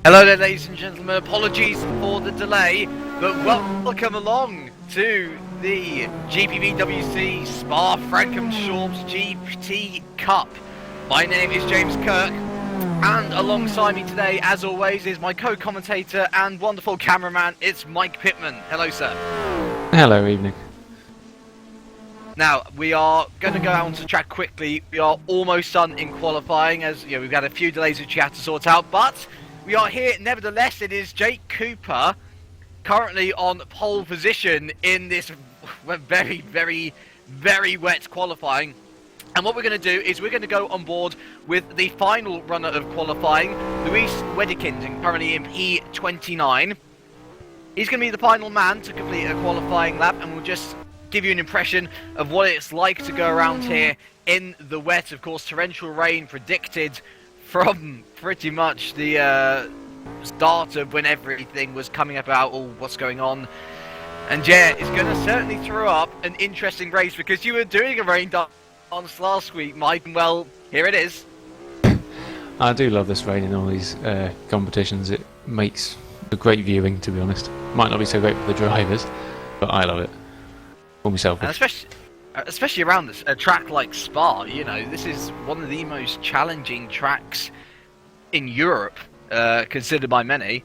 Hello there, ladies and gentlemen. Apologies for the delay, but welcome along to the GPVWC Spa Francorchamps GT Cup. My name is James Kirk, and alongside me today, as always, is my co-commentator and wonderful cameraman. It's Mike Pitman. Hello, sir. Hello, evening. Now, we are going to go out onto track quickly. We are almost done in qualifying, as you know, we've had a few delays which we have to sort out, but we are here. Nevertheless, it is Jake Cooper currently on pole position in this very, very, very wet qualifying. And what we're going to do is we're going to go on board with the final runner of qualifying, Luis Wedekind, currently in P29. He's going to be the final man to complete a qualifying lap, and we'll just give you an impression of what it's like to go around here in the wet. Of course, torrential rain predicted from pretty much the start of when everything was coming about, or what's going on. And yeah, it's going to certainly throw up an interesting race, because you were doing a rain dance last week, Mike, and well, here it is. I do love this rain in all these competitions. It makes a great viewing, to be honest. Might not be so great for the drivers, but I love it. For myself. And especially around a track like Spa, you know, this is one of the most challenging tracks in Europe, considered by many.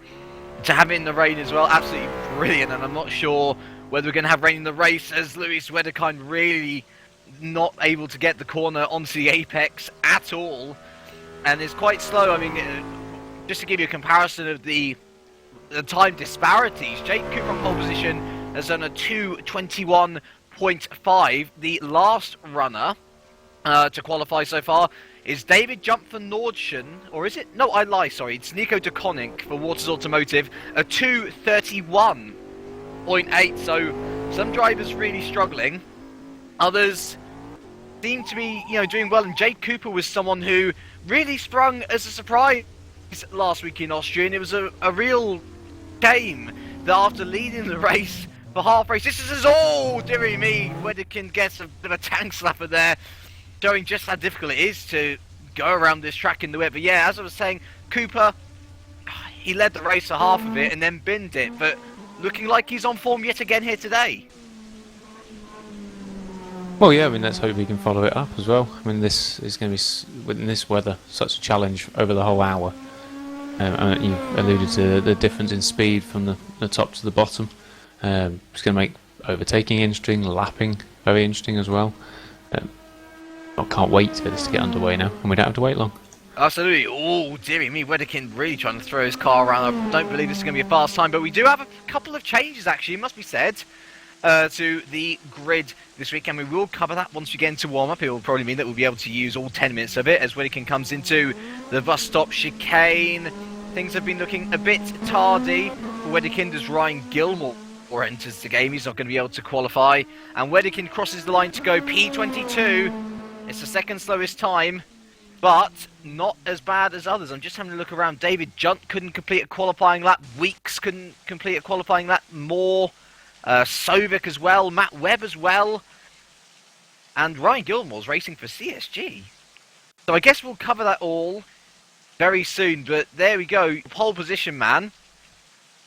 To have it in the rain as well, absolutely brilliant. And I'm not sure whether we're going to have rain in the race, as Luis Wedekind really not able to get the corner onto the apex at all, and is quite slow. I mean, just to give you a comparison of the time disparities, Jake Cooper on pole position has done a 2:21.5. The last runner to qualify so far is David Jump for Nordschen, or is it? No, I lie, sorry. It's Nico de Koninck for Waters Automotive, a 2:31.8. So some drivers really struggling. Others seem to be, you know, doing well, and Jake Cooper was someone who really sprung as a surprise last week in Austria, and it was a real shame that after leading the race for half race, this is all, dearie me, Wedekind gets a bit of a tank slapper there, showing just how difficult it is to go around this track in the wet. But yeah, as I was saying, Cooper, he led the race for half of it and then binned it, but looking like he's on form yet again here today. Well, yeah, I mean, let's hope we can follow it up as well. I mean, this is going to be, in this weather, such a challenge over the whole hour. You alluded to the difference in speed from the top to the bottom. It's going to make overtaking interesting, lapping very interesting as well. I can't wait for this to get underway now, and we don't have to wait long. Absolutely. Oh, dearie me, Wedekind really trying to throw his car around. I don't believe this is going to be a fast time, but we do have a couple of changes, actually, it must be said, to the grid this weekend. We will cover that once we get into warm-up. It will probably mean that we'll be able to use all 10 minutes of it as Wedekind comes into the bus stop chicane. Things have been looking a bit tardy for Wedekind as Ryan Gilmore enters the game. He's not going to be able to qualify. And Wedekind crosses the line to go P22. It's the second slowest time, but not as bad as others. I'm just having a look around. David Junt couldn't complete a qualifying lap. Weeks couldn't complete a qualifying lap. Moore, Sovic as well. Matt Webb as well. And Ryan Gilmore's racing for CSG. So I guess we'll cover that all very soon. But there we go. Pole position man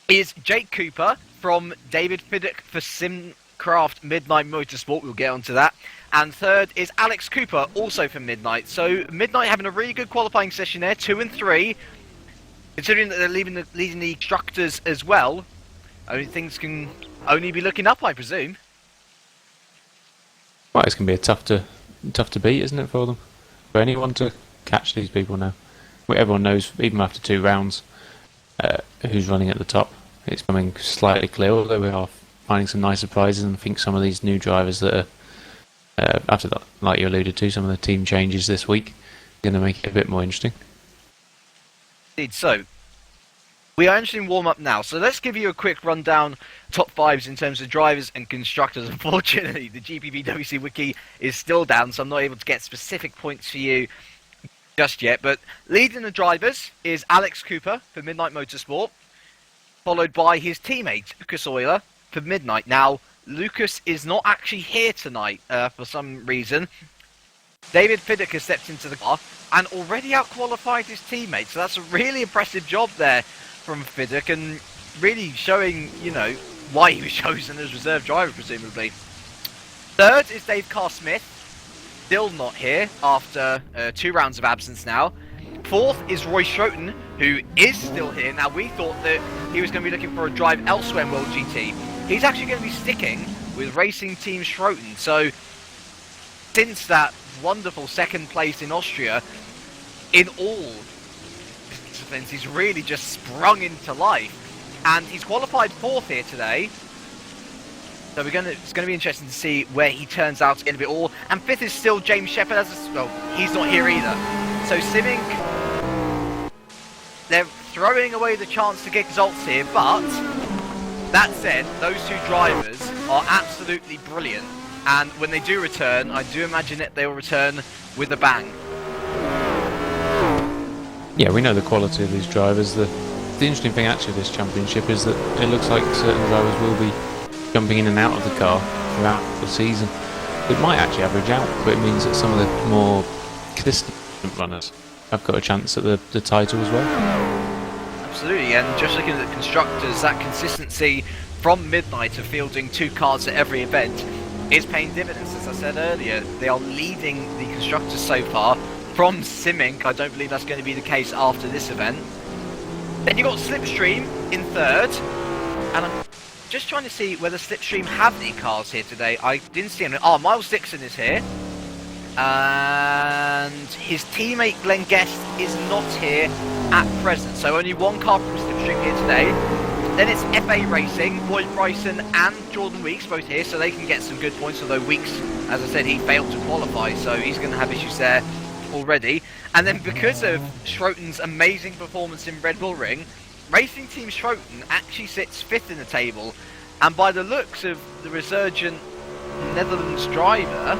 is Jake Cooper from David Fiddick for Simcraft Midnight Motorsport. We'll get onto that. And third is Alex Cooper, also from Midnight. So Midnight having a really good qualifying session there, 2 and 3. Considering that they're leading the constructors as well, I mean, things can only be looking up, I presume. Well, it's going to be tough to beat, isn't it, for them? For anyone to catch these people now. Well, everyone knows, even after 2 rounds, who's running at the top. It's becoming slightly clear, although we are finding some nice surprises, and I think some of these new drivers that are after that, like you alluded to, some of the team changes this week are going to make it a bit more interesting. Indeed. So, we are entering warm-up now, so let's give you a quick rundown, top 5s in terms of drivers and constructors. Unfortunately, the GPVWC wiki is still down, so I'm not able to get specific points for you just yet, but leading the drivers is Alex Cooper for Midnight Motorsport, followed by his teammate, Lucas Euler, for Midnight. Now, Lucas is not actually here tonight for some reason. David Piddock has stepped into the car and already out-qualified his teammates. So that's a really impressive job there from Piddock, and really showing, why he was chosen as reserve driver, presumably. Third is Dave Carr-Smith, still not here after 2 rounds of absence now. Fourth is Roy Schroten, who is still here. Now, we thought that he was going to be looking for a drive elsewhere in World GT. He's actually going to be sticking with Racing Team Schroten. So, since that wonderful second place in Austria, in all disciplines, he's really just sprung into life. And he's qualified 4th here today. So it's going to be interesting to see where he turns out in a bit all. And 5th is still James Shepherd. He's not here either. So Simic, they're throwing away the chance to get results here. But that said, those 2 drivers are absolutely brilliant. And when they do return, I do imagine that they will return with a bang. Yeah, we know the quality of these drivers. The interesting thing actually of this championship is that it looks like certain drivers will be jumping in and out of the car throughout the season. It might actually average out, but it means that some of the more consistent runners have got a chance at the title as well. Absolutely, and just looking at the constructors, that consistency from Midnight of fielding 2 cars at every event is paying dividends. As I said earlier, they are leading the constructors so far. From Simic, I don't believe that's going to be the case after this event. Then you've got Slipstream in 3rd, and I'm just trying to see whether Slipstream have any cars here today. I didn't see any. Oh, Miles Dixon is here. And his teammate Glenn Guest is not here at present. So only 1 car from Slipstream here today. Then it's FA Racing, Lloyd Bryson and Jordan Weeks both here, so they can get some good points, although Weeks, as I said, he failed to qualify, so he's going to have issues there already. And then because of Schroten's amazing performance in Red Bull Ring, Racing Team Schroten actually sits 5th in the table, and by the looks of the resurgent Netherlands driver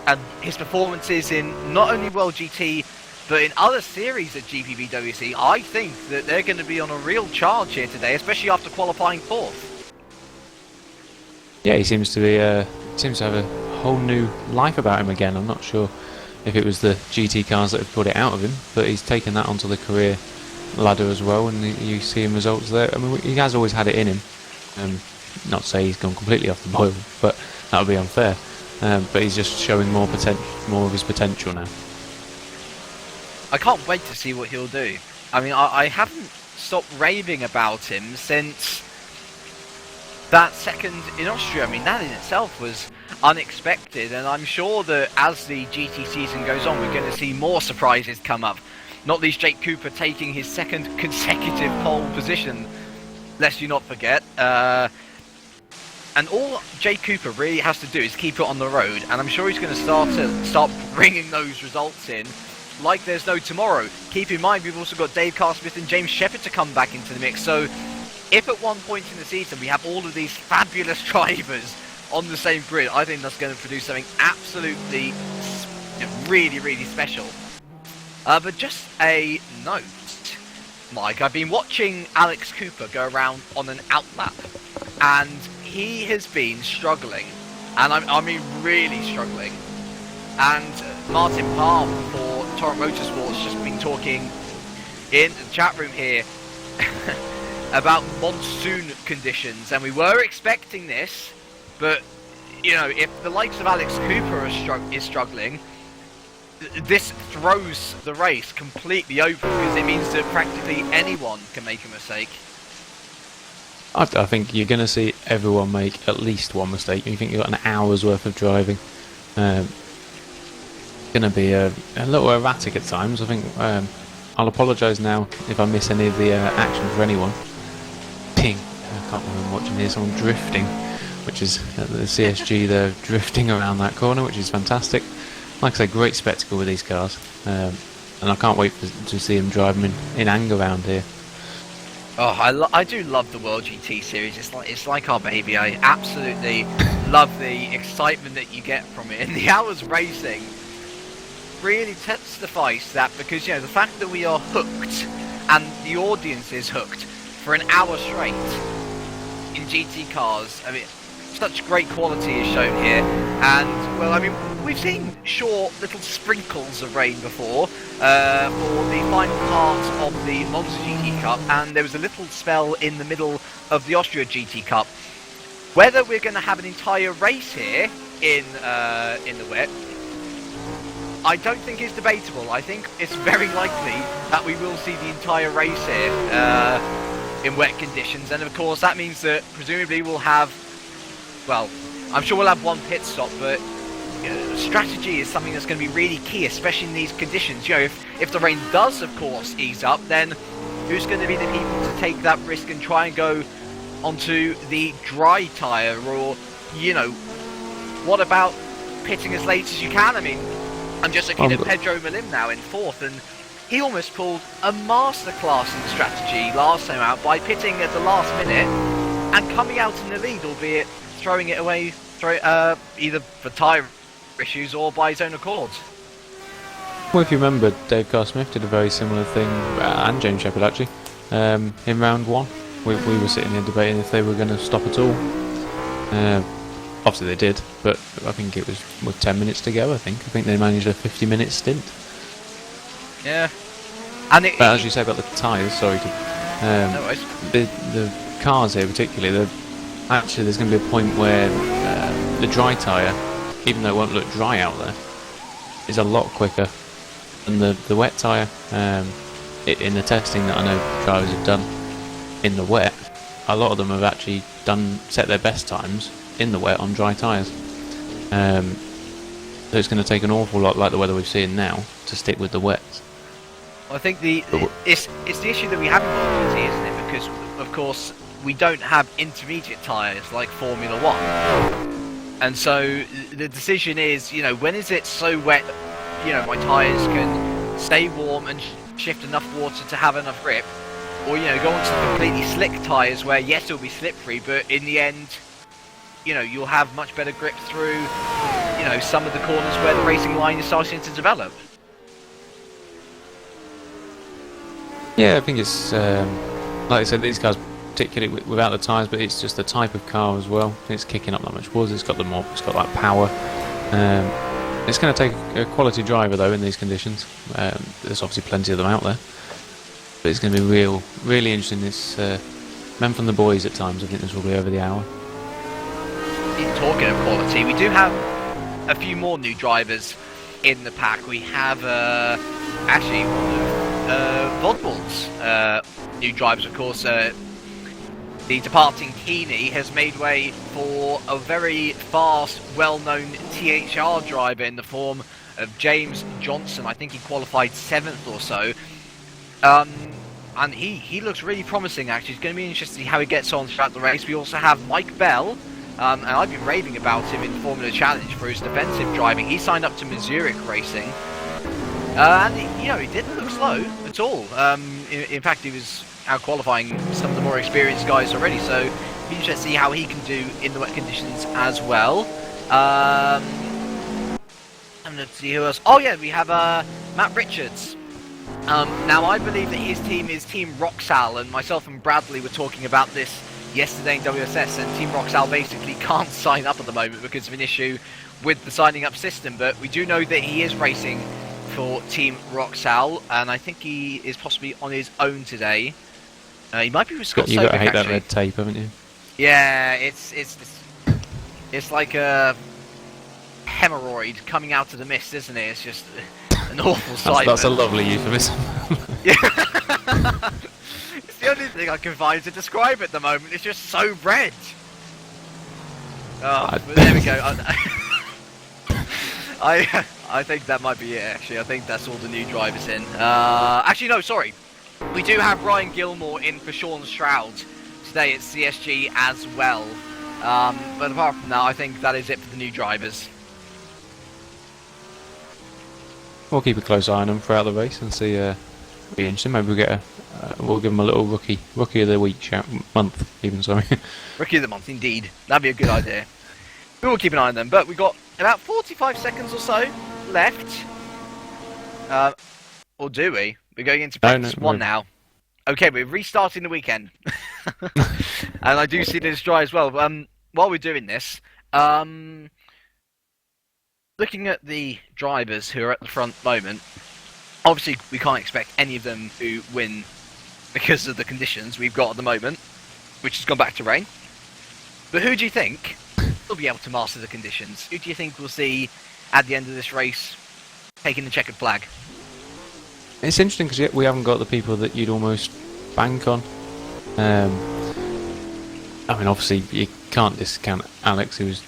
and his performances in not only World GT but in other series at GPVWC, I think that they're going to be on a real charge here today, especially after qualifying 4th. Yeah, he seems to have a whole new life about him again. I'm not sure if it was the GT cars that have put it out of him, but he's taken that onto the career ladder as well, and you see him results there. I mean, he has always had it in him. Not to say he's gone completely off the boil, but that would be unfair. But he's just showing more of his potential now. I can't wait to see what he'll do. I mean, I haven't stopped raving about him since that second in Austria. I mean, that in itself was unexpected, and I'm sure that as the GT season goes on, we're going to see more surprises come up. Not least Jake Cooper taking his 2nd consecutive pole position, lest you not forget. And all Jake Cooper really has to do is keep it on the road, and I'm sure he's going to start bringing those results in like there's no tomorrow. Keep in mind, we've also got Dave Carr-Smith and James Shepherd to come back into the mix, so if at one point in the season we have all of these fabulous drivers on the same grid, I think that's going to produce something absolutely really, really special. But just a note, Mike, I've been watching Alex Cooper go around on an outlap, and he has been struggling, and I mean really struggling. And Martin Palm for Torrent Motorsports just been talking in the chat room here about monsoon conditions, and we were expecting this, but if the likes of Alex Cooper is struggling, this throws the race completely open, because it means that practically anyone can make a mistake. I think you're going to see everyone make at least one mistake. You think you've got an hour's worth of driving. Going to be a little erratic at times. I think I'll apologise now if I miss any of the action for anyone. Ping! I can't remember watching here. Someone drifting, which is the CSG. They're drifting around that corner, which is fantastic. Like I say, great spectacle with these cars, and I can't wait to see them drive them in anger around here. Oh, I do love the World GT series. It's like our baby. I absolutely love the excitement that you get from it, and the hours racing really testifies that, because the fact that we are hooked and the audience is hooked for an hour straight in GT cars. I mean, such great quality is shown here, and well, I mean, we've seen short little sprinkles of rain before for the final part of the Monza GT Cup, and there was a little spell in the middle of the Austria GT Cup. Whether we're going to have an entire race here in the wet, I don't think it's debatable. I think it's very likely that we will see the entire race here in wet conditions, and of course that means that presumably we'll have, well, I'm sure we'll have one pit stop, but strategy is something that's going to be really key, especially in these conditions. If the rain does, of course, ease up, then who's going to be the people to take that risk and try and go onto the dry tyre? Or, what about pitting as late as you can? I mean, I'm just looking at Pedro Malim now in 4th, and he almost pulled a masterclass in strategy last time out by pitting at the last minute and coming out in the lead, albeit throwing it away either for tyre issues or by his own accord. Well, if you remember, Dave Carr-Smith did a very similar thing, and James Shepherd actually, in round 1. We were sitting here debating if they were going to stop at all. Obviously they did, but I think it was with 10 minutes to go. I think they managed a 50-minute stint. Yeah, and but as you say about the tyres, sorry to no worries. The cars here particularly, actually there's going to be a point where the dry tyre, even though it won't look dry out there, is a lot quicker than the wet tyre. In the testing that I know drivers have done in the wet, a lot of them have actually set their best times in the wet on dry tyres. So it's going to take an awful lot, like the weather we've seen now, to stick with the wets. Well, I think it's the issue that we have in mobility, isn't it? Because of course we don't have intermediate tyres like Formula 1, and so the decision is, when is it so wet, my tyres can stay warm and shift enough water to have enough grip, or go on to completely slick tyres where yes it'll be slippery, but in the end you'll have much better grip through some of the corners where the racing line is starting to develop. Yeah, I think it's like I said, these cars particularly without the tyres, but it's just the type of car as well. It's kicking up that much wood, it's got that power. It's going to take a quality driver though in these conditions. There's obviously plenty of them out there, but it's going to be really interesting. This men from the boys at times. I think this will be over the hour. Talking of quality, we do have a few more new drivers in the pack. We have actually one of Vodball's new drivers, of course. The departing Keeney has made way for a very fast, well-known THR driver in the form of James Johnson. I think he qualified 7th or so. And he looks really promising, actually. It's going to be interesting to see how he gets on throughout the race. We also have Mike Bell, and I've been raving about him in Formula Challenge for his defensive driving. He signed up to Missouri Racing, and he didn't look slow at all. In fact, he was out-qualifying some of the more experienced guys already, so it'll be interesting to see how he can do in the wet conditions as well. And let's see who else. Oh yeah, we have Matt Richards. Now I believe that his team is Team Roxal, and myself and Bradley were talking about this yesterday in WSS, and Team Roxal basically can't sign up at the moment because of an issue with the signing up system, but we do know that he is racing for Team Roxal, and I think he is possibly on his own today. He might be with Scott Sobick, You've got to hate that red tape, haven't you? Yeah, it's like a hemorrhoid coming out of the mist, isn't it? It's just an awful sight. That's a lovely euphemism. Yeah. It's the only thing I can find to describe it at the moment. It's just so red. Oh, but there we go. I think that might be it, actually. I think that's all the new drivers in. Actually, no, sorry. We do have Ryan Gilmore in for Sean Stroud today at CSG as well. But apart from that, I think that is it for the new drivers. We'll keep a close eye on them throughout the race and see. Be interesting. Maybe we'll give them a little rookie of the week month, even. Sorry. Rookie of the month, indeed. That'd be a good idea. We will keep an eye on them, but we've got about 45 seconds or so left. Or do we? We're going into practice one now. Okay, we're restarting the weekend. And I do see this dry as well. While we're doing this, looking at the drivers who are at the front moment, obviously we can't expect any of them to win because of the conditions we've got at the moment, which has gone back to rain. But who do you think will be able to master the conditions? Who do you think we'll see at the end of this race taking the checkered flag? It's interesting because we haven't got the people that you'd almost bank on. I mean, obviously you can't discount Alex, who's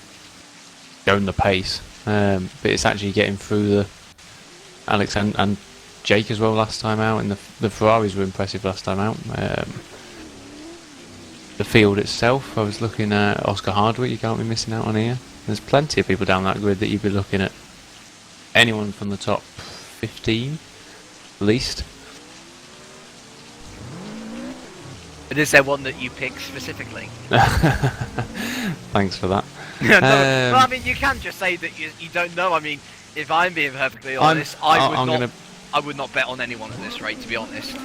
going the pace, but it's actually getting through the Alex and Jake as well last time out, and the Ferraris were impressive last time out. The field itself, I was looking at Oscar Hardwick, you can't be missing out on here. There's plenty of people down that grid that you'd be looking at. Anyone from the top 15, at least. But is there one that you pick specifically? Thanks for that. No, well, I mean, you can just say that you don't know. I mean, if I'm being perfectly honest, I would not bet on anyone at this rate, to be honest.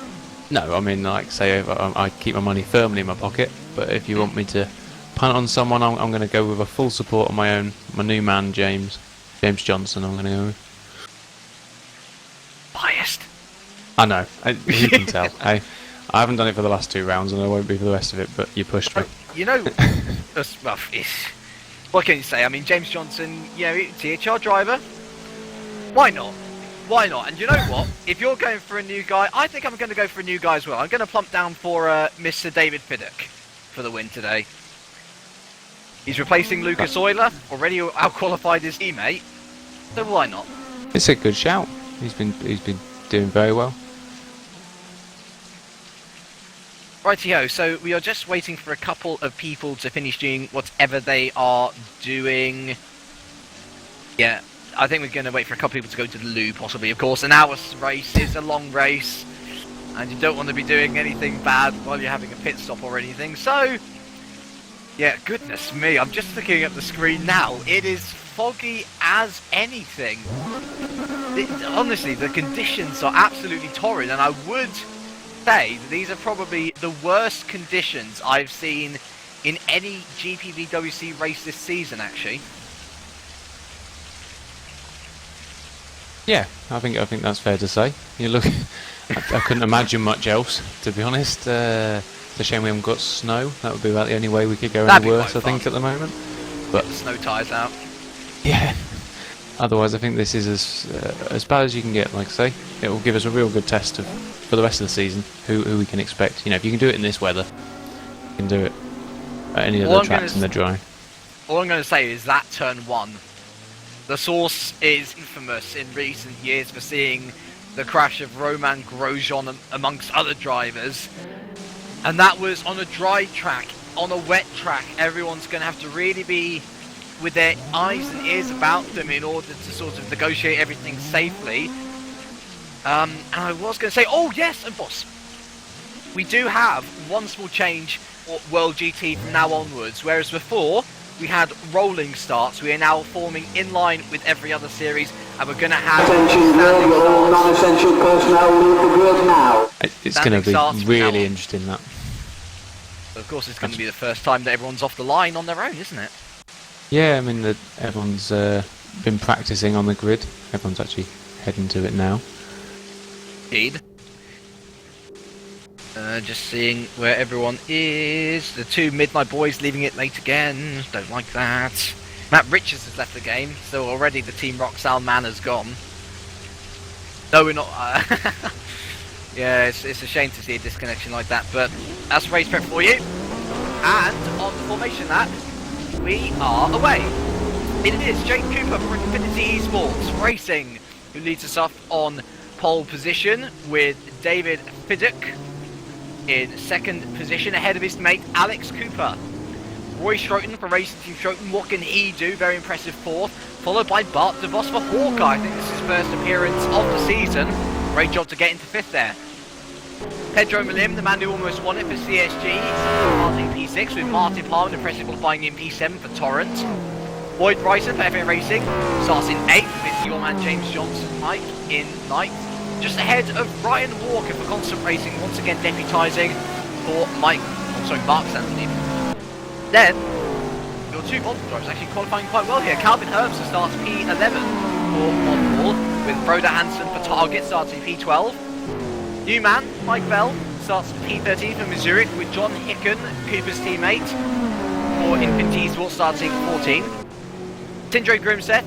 No, I mean, like, say, I keep my money firmly in my pocket, but if you want me to punt on someone, I'm going to go with a full support on my new man, James Johnson, I'm going to go with. Biased. I know, you can tell. Hey, I haven't done it for the last 2 rounds, and I won't be for the rest of it, but you pushed me. You know, what can you say? I mean, James Johnson, you know, THR driver, why not? Why not? And you know what? If you're going for a new guy, I think I'm going to go for a new guy as well. I'm going to plump down for Mr. David Piddock for the win today. He's replacing Lucas Euler, already out-qualified his teammate, so why not? It's a good shout. He's been doing very well. Rightio, so we are just waiting for a couple of people to finish doing whatever they are doing. Yeah. I think we're going to wait for a couple of people to go to the loo, possibly, of course. An hour's race is a long race, and you don't want to be doing anything bad while you're having a pit stop or anything. So, yeah, goodness me, I'm just looking at the screen now. It is foggy as anything. Honestly, the conditions are absolutely torrid, and I would say that these are probably the worst conditions I've seen in any GPVWC race this season, actually. Yeah, I think that's fair to say. You look, I couldn't imagine much else, to be honest. It's a shame we haven't got snow. That would be about the only way we could go any worse, I think, at the moment. But get the snow tyres out. Yeah. Otherwise, I think this is as bad as you can get. Like I say, it will give us a real good test for the rest of the season. Who we can expect. You know, if you can do it in this weather, you can do it at any other tracks in the dry. All I'm going to say is that turn 1. The source is infamous in recent years for seeing the crash of Roman Grosjean amongst other drivers. And that was on a dry track. On a wet track, everyone's going to have to really be with their eyes and ears about them in order to sort of negotiate everything safely. And I was going to say, oh yes, and boss, we do have one small change for World GT from now onwards, whereas before we had rolling starts. We are now forming in line with every other series, and we're going to have all non-essential personnel leave the grid now. It's going to be really interesting, that. Of course, it's going to be the first time that everyone's off the line on their own, isn't it? Yeah, I mean, everyone's been practicing on the grid. Everyone's actually heading to it now. Indeed. Just seeing where everyone is. The 2 Midnight Boys leaving it late again. Don't like that. Matt Richards has left the game, so already the Team Roxal man has gone. No, we're not. Yeah, it's a shame to see a disconnection like that, but that's race prep for you. And on the formation lap, we are away. It is Jake Cooper for Infinity Esports Racing, who leads us off on pole position with David Piddock in 2nd position ahead of his mate Alex Cooper. Roy Schroten for Racing Team Schroten, what can he do? Very impressive 4th, followed by Bart DeVos for Hawkeye. I think this is his first appearance of the season. Great job to get into 5th there. Pedro Malim, the man who almost won it for CSG, starting P6 with Martin Palmer, impressive qualifying in P7 for Torrent. Boyd Bryson for FA Racing starts in 8th with your man James Johnson, Mike in 9th. Just ahead of Ryan Walker for Constant Racing, once again deputising for Mark Anthony. Then, your two Bolton drivers actually qualifying quite well here. Calvin Herbster starts P11 for Montreal, with Broda Hansen for Target starting P12. New man, Mike Bell, starts P13 for Missouri, with John Hicken, Cooper's teammate, for Infinity Esports starting 14. Tindre Grimseth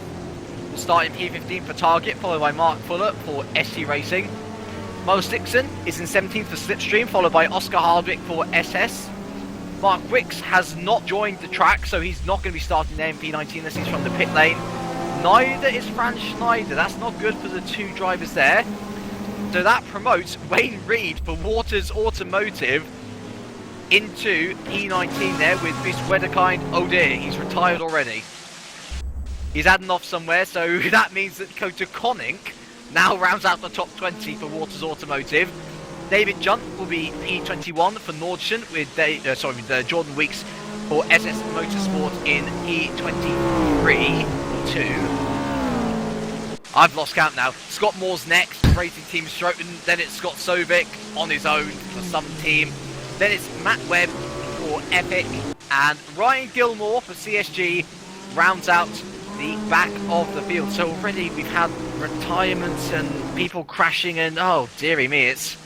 will start in P15 for Target, followed by Mark Fuller for SC Racing. Miles Dixon is in 17th for Slipstream, followed by Oscar Hardwick for SS. Mark Wicks has not joined the track, so he's not going to be starting there in P19 unless he's from the pit lane. Neither is Fran Schneider. That's not good for the two drivers there. So that promotes Wayne Reed for Waters Automotive into P19 there with Chris Wedekind. Oh dear, he's retired already. He's adding off somewhere, so that means that Kota Konink now rounds out the top 20 for Waters Automotive. David Junt will be P21 for Nordschen with Jordan Weeks for SS Motorsport in P23 2. I've lost count now. Scott Moore's next, racing team Stroton. Then it's Scott Sovic on his own for some team. Then it's Matt Webb for Epic. And Ryan Gilmore for CSG rounds out the back of the field. So already we've had retirements and people crashing and oh dearie me, it's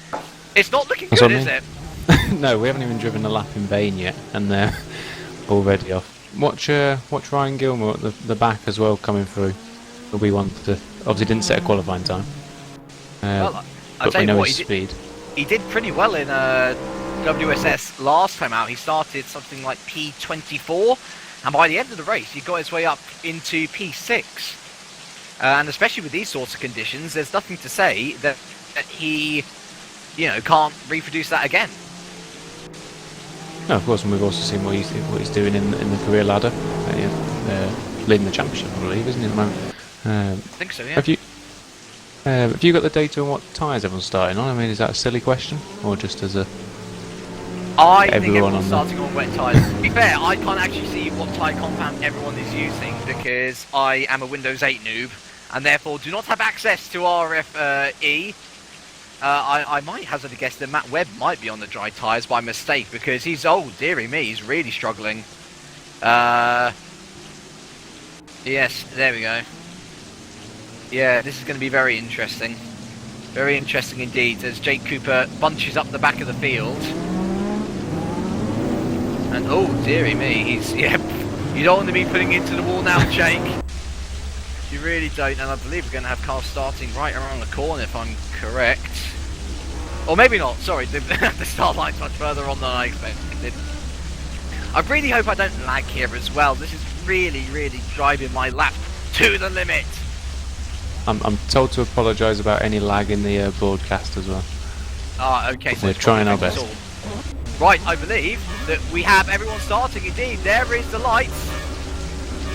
not looking good, is it? No, we haven't even driven a lap in Bain yet, and they're already off. Watch Ryan Gilmore at the back as well coming through. We want to obviously didn't set a qualifying time, Well, but we know his speed. He did pretty well in WSS last time out. He started something like P24, and by the end of the race, he got his way up into P6. And especially with these sorts of conditions, there's nothing to say that he, can't reproduce that again. No, of course, and we've also seen what he's doing in the career ladder, leading the championship, I believe, isn't he, at the moment? I think so, yeah. Have you got the data on what tyres everyone's starting on? I mean, is that a silly question, or just as a? I think everyone's starting on wet tyres. To be fair, I can't actually see what tyre compound everyone is using because I am a Windows 8 noob and therefore do not have access to RFE. I might hazard a guess that Matt Webb might be on the dry tyres by mistake because he's, oh dearie me, he's really struggling. Yes, there we go. Yeah, this is going to be very interesting. Very interesting indeed as Jake Cooper bunches up the back of the field. And oh dearie me, you don't want to be putting into the wall now, Jake. You really don't, and I believe we're going to have cars starting right around the corner if I'm correct. Or maybe not, sorry, the start line's much further on than I expected. I really hope I don't lag here as well. This is really, really driving my lap to the limit. I'm told to apologise about any lag in the broadcast as well. Ah, okay. So we're trying our best. Right, I believe that we have everyone starting indeed. There is the lights.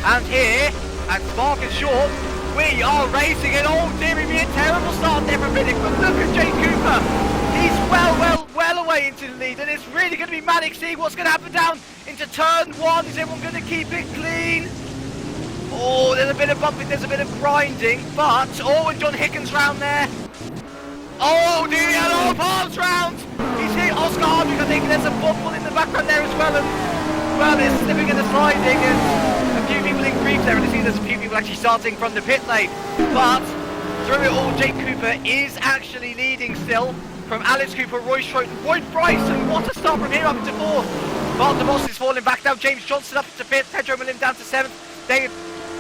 And here, at Spa Francorchamps, we are racing it. Oh, dearie me, a terrible start there for a minute. But look at Jake Cooper. He's well away into the lead. And it's really going to be manic seeing what's going to happen down into turn one. Is everyone going to keep it clean? Oh, there's a bit of bumping, there's a bit of grinding. But, oh, and John Hickens round there. Oh, dear, oh, Palms round. He's hit Oscar Hardwick, I think. There's a bubble in the background there as well. And, well, they're slipping and they're sliding. And a few people in grief there. And you see there's a few people actually starting from the pit lane. But, through it all, Jake Cooper is actually leading still. From Alex Cooper, Roy Schroten, Roy Bryson. What a start from here up into fourth. Martin Boss is falling back down. James Johnson up into fifth. Pedro Malim down to seventh. David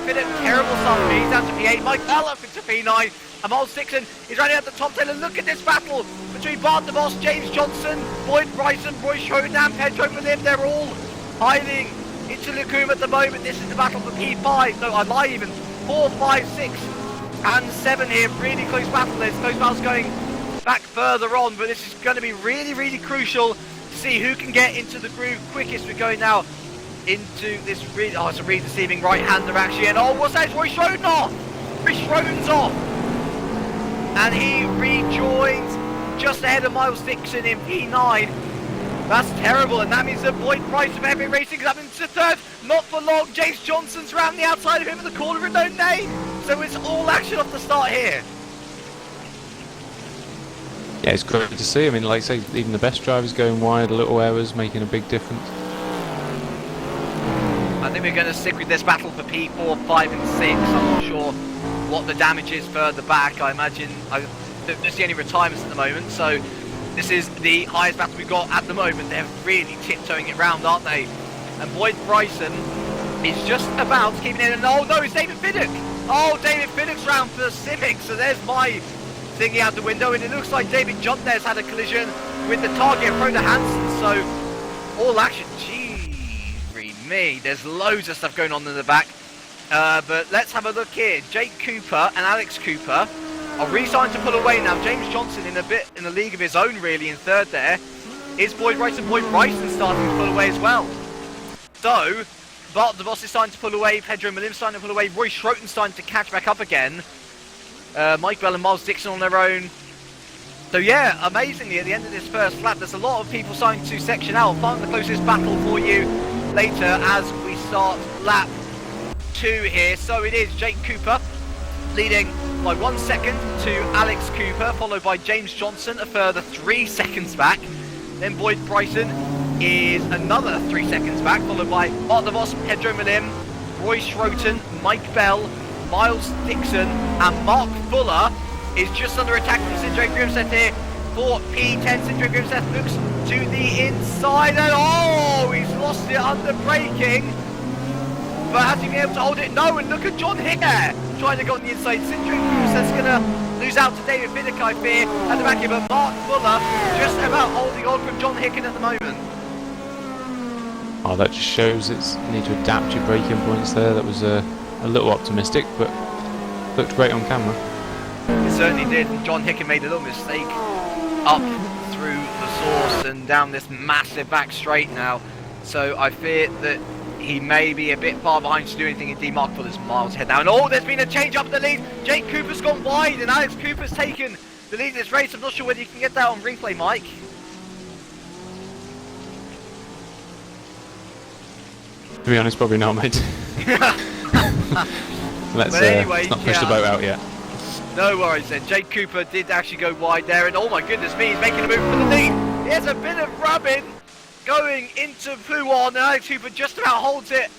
Phillip, terrible start for me. He's down to P8. Mike Bell up into P9. And Miles Dixon is running at the top tail. And look at this battle between Bart the Boss, James Johnson, Boyd Bryson, Roy Schroden and Pedro Malim. They're all hiding into Lacombe at the moment. This is the battle for P5. No, I lie even. 4, 5, 6 and 7 here. Really close battle. There's those battles going back further on. But this is going to be really, really crucial to see who can get into the groove quickest. We're going now into this really, it's a really deceiving right-hander actually. And oh, what's that? It's Roy Schroden off. Roy Schroden's off. And he rejoins just ahead of Miles Dixon in P9. That's terrible, and that means that Boyd Price of Epic Racing is up into third. Not for long, James Johnson's round the outside of him at the corner with no name. So it's all action off the start here. Yeah, it's great to see. I mean, like I say, even the best drivers going wide, little errors making a big difference. I think we're going to stick with this battle for P4, 5 and 6. I'm not sure what the damage is further back. I imagine there's the only retirements at the moment, so this is the highest battle we've got at the moment. They're really tiptoeing it round, aren't they? And Boyd Bryson is just about keeping it in. Oh no, it's David Fiddick! Oh, David Fiddick's round for Civic, so there's my thingy out the window, and it looks like David John there's had a collision with the target Rhoda Hansen, so all action. Gee, me, there's loads of stuff going on in the back. But let's have a look here. Jake Cooper and Alex Cooper are re-signed to pull away now. James Johnson in a league of his own really in third there. Is Boyd Bryson starting to pull away as well. So, Bart DeVos is starting to pull away, Pedro Malim starting to pull away, Roy Schroten starting to catch back up again. Mike Bell and Miles Dixon on their own. So yeah, amazingly at the end of this first lap there's a lot of people starting to section out. I'll find the closest battle for you later as we start lap 2 here. So it is Jake Cooper leading by 1 second to Alex Cooper, followed by James Johnson a further 3 seconds back. Then Boyd Bryson is another 3 seconds back, followed by Bart DeVos, Pedro Malim, Roy Schroten, Mike Bell, Miles Dixon, and Mark Fuller is just under attack from Sindre Grimseth here for P10. Sindre Grimseth looks to the inside and oh, he's lost it under braking. But has he been able to hold it? No, and look at John Hicker trying to go on the inside. Sindre Grimseth's going to lose out to David Fiddick, I fear, at the back here, but Mark Fuller just about holding on from John Hicken at the moment. Oh, that just shows it's you need to adapt your braking points there. That was a little optimistic, but looked great on camera. It certainly did. John Hicken made a little mistake up through the source and down this massive back straight now. So I fear that he may be a bit far behind to do anything. Indeed, Mark Fuller's miles ahead now. And oh, there's been a change up in the lead. Jake Cooper's gone wide and Alex Cooper's taken the lead in this race. I'm not sure whether you can get that on replay, Mike. To be honest, probably not, mate. Let's not push the boat out yet. No worries then. Jake Cooper did actually go wide there, and oh my goodness me, he's making a move for the lead. Here's a bit of rubbing going into Pouon, and Alex Cooper just about holds it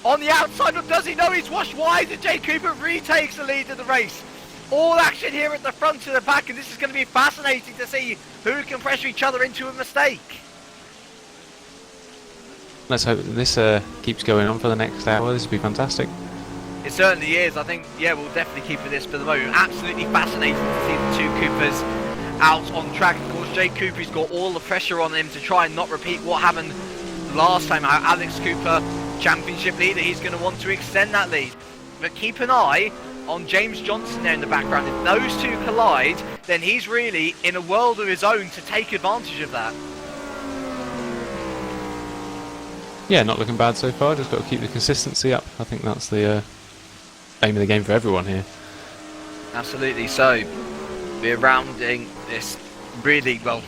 on the outside, but does he? No, he's washed wide, and Jake Cooper retakes the lead of the race. All action here at the front and the back, and this is going to be fascinating to see who can pressure each other into a mistake. Let's hope that this keeps going on for the next hour. This will be fantastic. It certainly is. I think, yeah, we'll definitely keep with this for the moment. Absolutely fascinating to see the two Coopers out on track. Of course, Jake Cooper's got all the pressure on him to try and not repeat what happened last time. Alex Cooper, championship leader, he's going to want to extend that lead. But keep an eye on James Johnson there in the background. If those two collide, then he's really in a world of his own to take advantage of that. Yeah, not looking bad so far. Just got to keep the consistency up. I think that's the aim of the game for everyone here. Absolutely. So we're rounding this really well.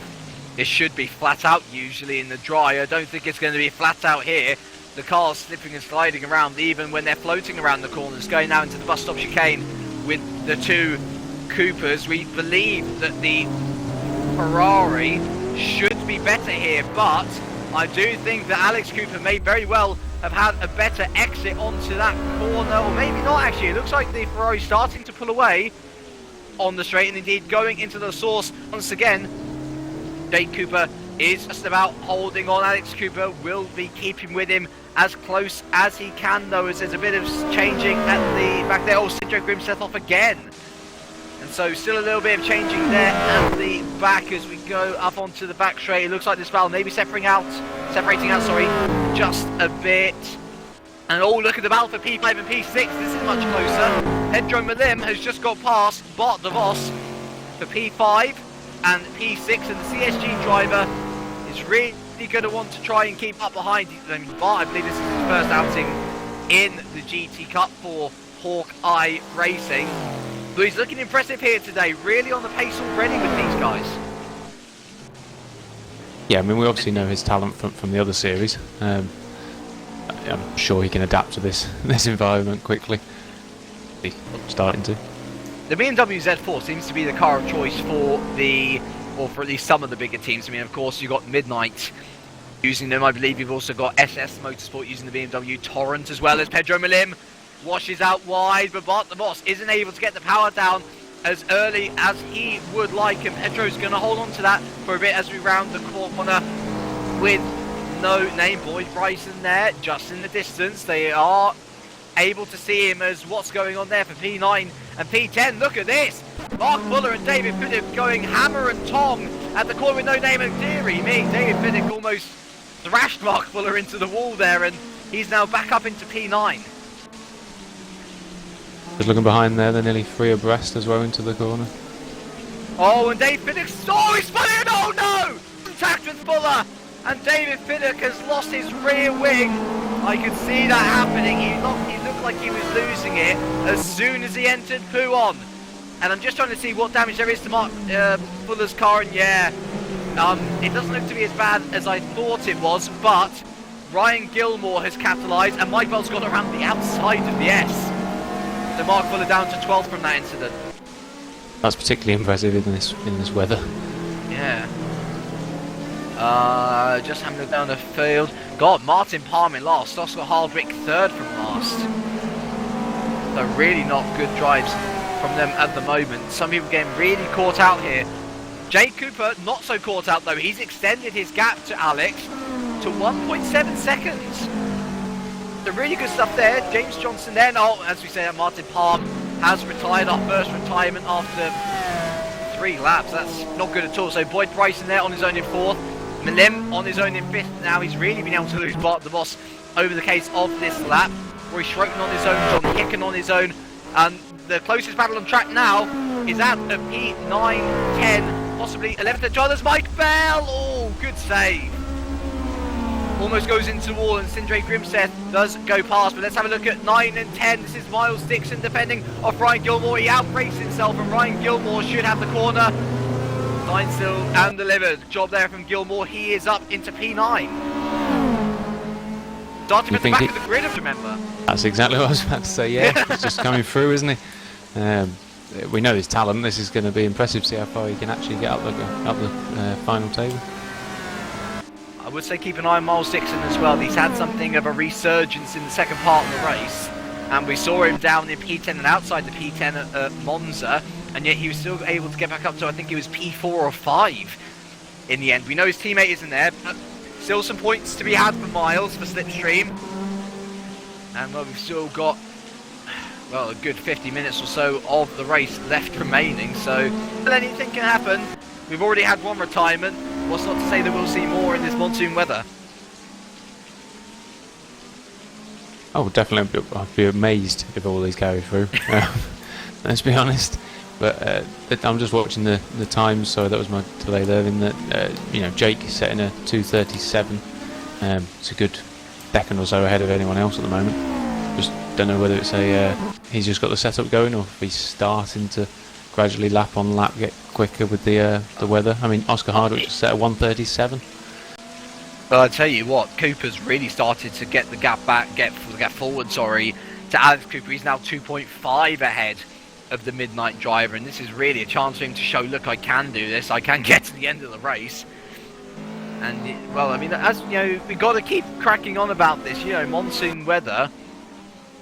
It should be flat out usually in the dry. I don't think it's going to be flat out here. The car's slipping and sliding around even when they're floating around the corners. Going now into the bus stop chicane with the two Coopers. We believe that the Ferrari should be better here, but I do think that Alex Cooper may very well have had a better exit onto that corner, or maybe not actually. It looks like the Ferrari's starting to pull away on the straight, and indeed going into the source once again. Jake Cooper is just about holding on. Alex Cooper will be keeping with him as close as he can, though, as there's a bit of changing at the back there. Oh, Sindre Grimseth off again. And so still a little bit of changing there at the back as we go up onto the back straight. It looks like this battle may be separating out, just a bit. And oh, look at the battle for P5 and P6. This is much closer. Pedro Malim has just got past Bart DeVos for P5 and P6, and the CSG driver is really going to want to try and keep up behind. I mean, Bart, I believe this is his first outing in the GT Cup for Hawkeye Racing. But he's looking impressive here today, really on the pace already with these guys. Yeah, I mean, we obviously know his talent from the other series. I'm sure he can adapt to this environment quickly. He's starting to. The BMW Z4 seems to be the car of choice for at least some of the bigger teams. I mean, of course, you've got Midnight using them. I believe you've also got SS Motorsport using the BMW Torrent, as well as Pedro Malim washes out wide, but Bart the Boss isn't able to get the power down as early as he would like, and Pedro's going to hold on to that for a bit as we round the corner with no name. Boyd Bryson there, just in the distance. They are able to see him as what's going on there for P9 and P10. Look at this! Mark Fuller and David Pinnock going hammer and tong at the corner with no name, and dearie me, David Pinnock almost thrashed Mark Fuller into the wall there, and he's now back up into P9. Just looking behind there, they're nearly 3 abreast as well into the corner. Oh, and Dave Pinnock, oh, he's spun in, oh no! Contact with Fuller, and David Pinnock has lost his rear wing. I could see that happening. He looked like he was losing it as soon as he entered Pouon. And I'm just trying to see what damage there is to Mark Fuller's car, and yeah, it doesn't look to be as bad as I thought it was, but Ryan Gilmore has capitalised, and Mike Bell's gone around the outside of the S. So Mark Fuller down to 12th from that incident. That's particularly impressive in this weather. Yeah. Just having a look down the field. God, Martin Palmer lost. Oscar Hardwick third from last. So really not good drives from them at the moment. Some people getting really caught out here. Jake Cooper not so caught out though. He's extended his gap to Alex to 1.7 seconds. So really good stuff there. James Johnson then, as we say, Martin Palm has retired, our first retirement after 3 laps. That's not good at all. So Boyd Bryson there on his own in 4th. Malim on his own in 5th. Now he's really been able to lose Bart the Boss over the case of this lap. Roy Schroten on his own, John Hicken on his own. And the closest battle on track now is out of P9, 10, possibly 11th at John. There's Mike Bell. Oh, good save. Almost goes into the wall, and Sindre Grimseth does go past. But let's have a look at 9 and 10. This is Miles Dixon defending off Ryan Gilmore. He outbrakes himself, and Ryan Gilmore should have the corner. 9 still and delivered. Job there from Gilmore. He is up into P9. Starting at the back of the grid, remember. That's exactly what I was about to say, yeah. He's just coming through, isn't he? We know his talent. This is going to be impressive to see how far he can actually get up the final table. I would say keep an eye on Miles Dixon as well. He's had something of a resurgence in the second part of the race, and we saw him down in P10 and outside the P10 at Monza, and yet he was still able to get back up to, I think it was P4 or 5 in the end. We know his teammate isn't there, but still some points to be had for Miles for Slipstream. And well, we've still got, well, a good 50 minutes or so of the race left remaining, so anything can happen. We've already had 1 retirement. What's not to say that we'll see more in this monsoon weather? Oh, definitely. I'd be amazed if all these carry through. Let's be honest. But I'm just watching the times, so that was my delay there. In that, Jake is setting a 2:37. It's a good second or so ahead of anyone else at the moment. Just don't know whether it's he's just got the setup going, or if he's starting to gradually lap on lap get quicker with the weather. I mean, Oscar Hardwick just set a 1:37. Well, I tell you what, Cooper's really started to get the gap back, get forward, sorry, to Alex Cooper. He's now 2.5 ahead of the Midnight Driver, and this is really a chance for him to show, look, I can do this, I can get to the end of the race. And, well, I mean, as you know, we've got to keep cracking on about this. Monsoon weather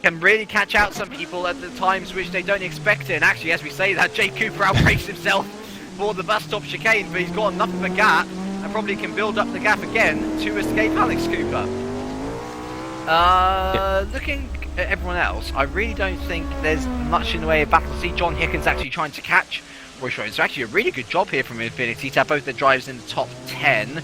can really catch out some people at the times which they don't expect it. And actually, as we say that, Jake Cooper outbrakes himself for the bus stop chicane, but he's got enough of a gap and probably can build up the gap again to escape Alex Cooper. Looking at everyone else, I really don't think there's much in the way of battle. See, John Hickens actually trying to catch Roy Schroeder. It's actually a really good job here from Infinity to have both their drivers in the top 10.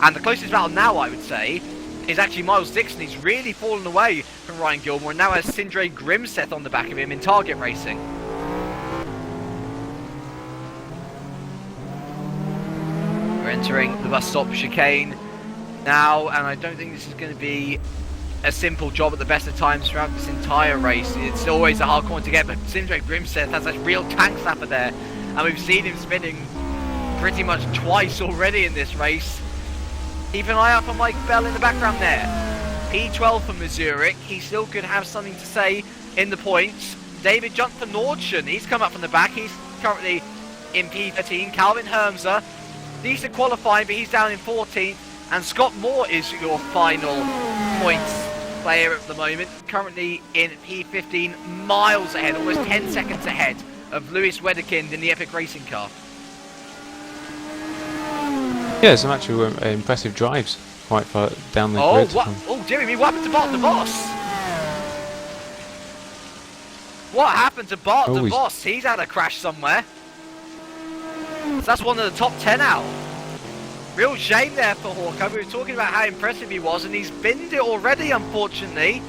And the closest battle now, I would say, is actually Miles Dixon. He's really fallen away from Ryan Gilmore and now has Sindre Grimseth on the back of him in target racing. We're entering the bus stop chicane now, and I don't think this is going to be a simple job at the best of times throughout this entire race. It's always a hard corner to get, but Sindre Grimseth has a real tank snapper there, and we've seen him spinning pretty much twice already in this race. Keep an eye out for Mike Bell in the background there. P12 for Missouri. He still could have something to say in the points. David Junt for Nordschen. He's come up from the back. He's currently in P13. Calvin Hermser. Decent qualifying, but he's down in 14th. And Scott Moore is your final points player at the moment, currently in P15, miles ahead, almost 10 seconds ahead of Lewis Wedekind in the Epic Racing car. Yeah, some actually impressive drives quite far down the grid. Oh, dear me, what happened to Bart the Boss? What happened to Bart the Boss? He's had a crash somewhere. So that's one of the top 10 out. Real shame there for Hawkeye. We were talking about how impressive he was, and he's binned it already, unfortunately.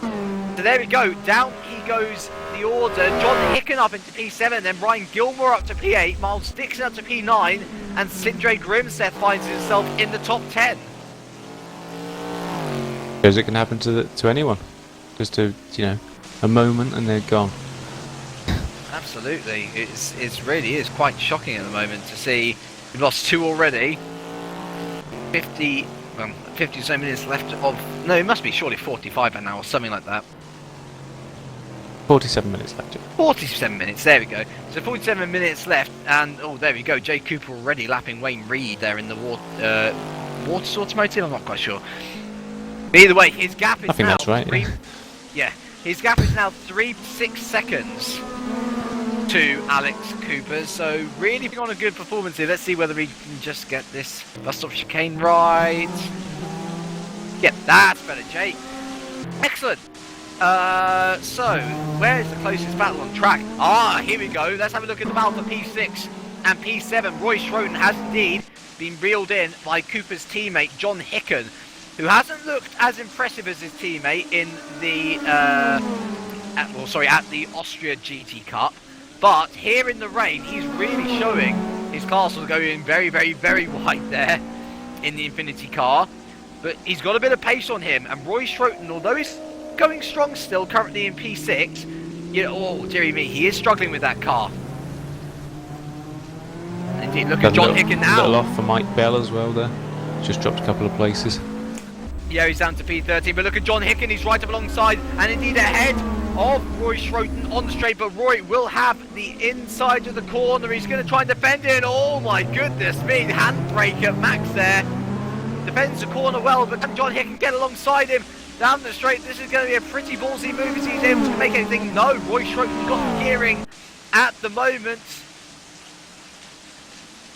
So there we go. Down he goes the order. John Hicken up into P7, then Ryan Gilmore up to P8, Miles Dixon up to P9, and Sindre Grimseth finds himself in the top 10. Because it can happen to anyone. Just a moment and they're gone. Absolutely. It really is quite shocking at the moment to see. We've lost 2 already. 50 or so minutes left of... No, it must be surely 45 by now or something like that. 47 minutes left. 47 minutes, there we go. So 47 minutes left, and there we go. Jay Cooper already lapping Wayne Reed there in the Waters Automotive. I'm not quite sure. But either way, his gap is now that's right. Yeah, his gap is now 3.6 seconds to Alex Cooper. So really on a good performance here. Let's see whether we can just get this bus stop chicane right. Yep, that's better, Jake. Excellent. So, where is the closest battle on track? Here we go. Let's have a look at the battle for P6 and P7. Roy Schroten has indeed been reeled in by Cooper's teammate, John Hicken, who hasn't looked as impressive as his teammate in the, at the Austria GT Cup. But here in the rain, he's really showing his castle going very, very, very wide there in the Infinity car. But he's got a bit of pace on him, and Roy Schroten, although he's going strong still, currently in P6, oh dearie me, he is struggling with that car. Indeed, look at John Hicken now. A little off for Mike Bell as well there. Just dropped a couple of places. Yeah, he's down to P13, but look at John Hicken, he's right up alongside, and indeed ahead of Roy Schroten on the straight, but Roy will have the inside of the corner. He's going to try and defend it. Oh my goodness me, handbrake at Max there. Defends the corner well, but can John Hicken get alongside him down the straight? This is going to be a pretty ballsy move as he's able to make anything. No, Roy Schroten's got the gearing at the moment.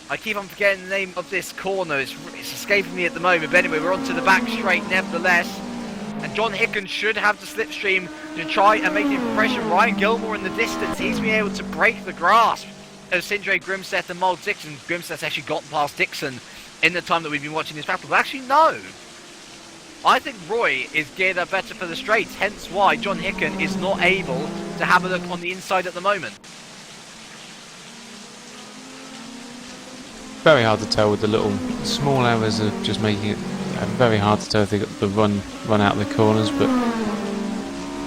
I keep on forgetting the name of this corner. It's escaping me at the moment. But anyway, we're onto the back straight nevertheless. And John Hicken should have the slipstream to try and make an impression. Ryan Gilmore in the distance. He's been able to break the grasp of Sindre Grimseth and Miles Dixon. Grimseth's actually gotten past Dixon in the time that we've been watching this battle. But actually, no. I think Roy is geared up better for the straights. Hence why John Hicken is not able to have a look on the inside at the moment. Very hard to tell with the little small errors of just making it very hard to tell if they got the run out of the corners, but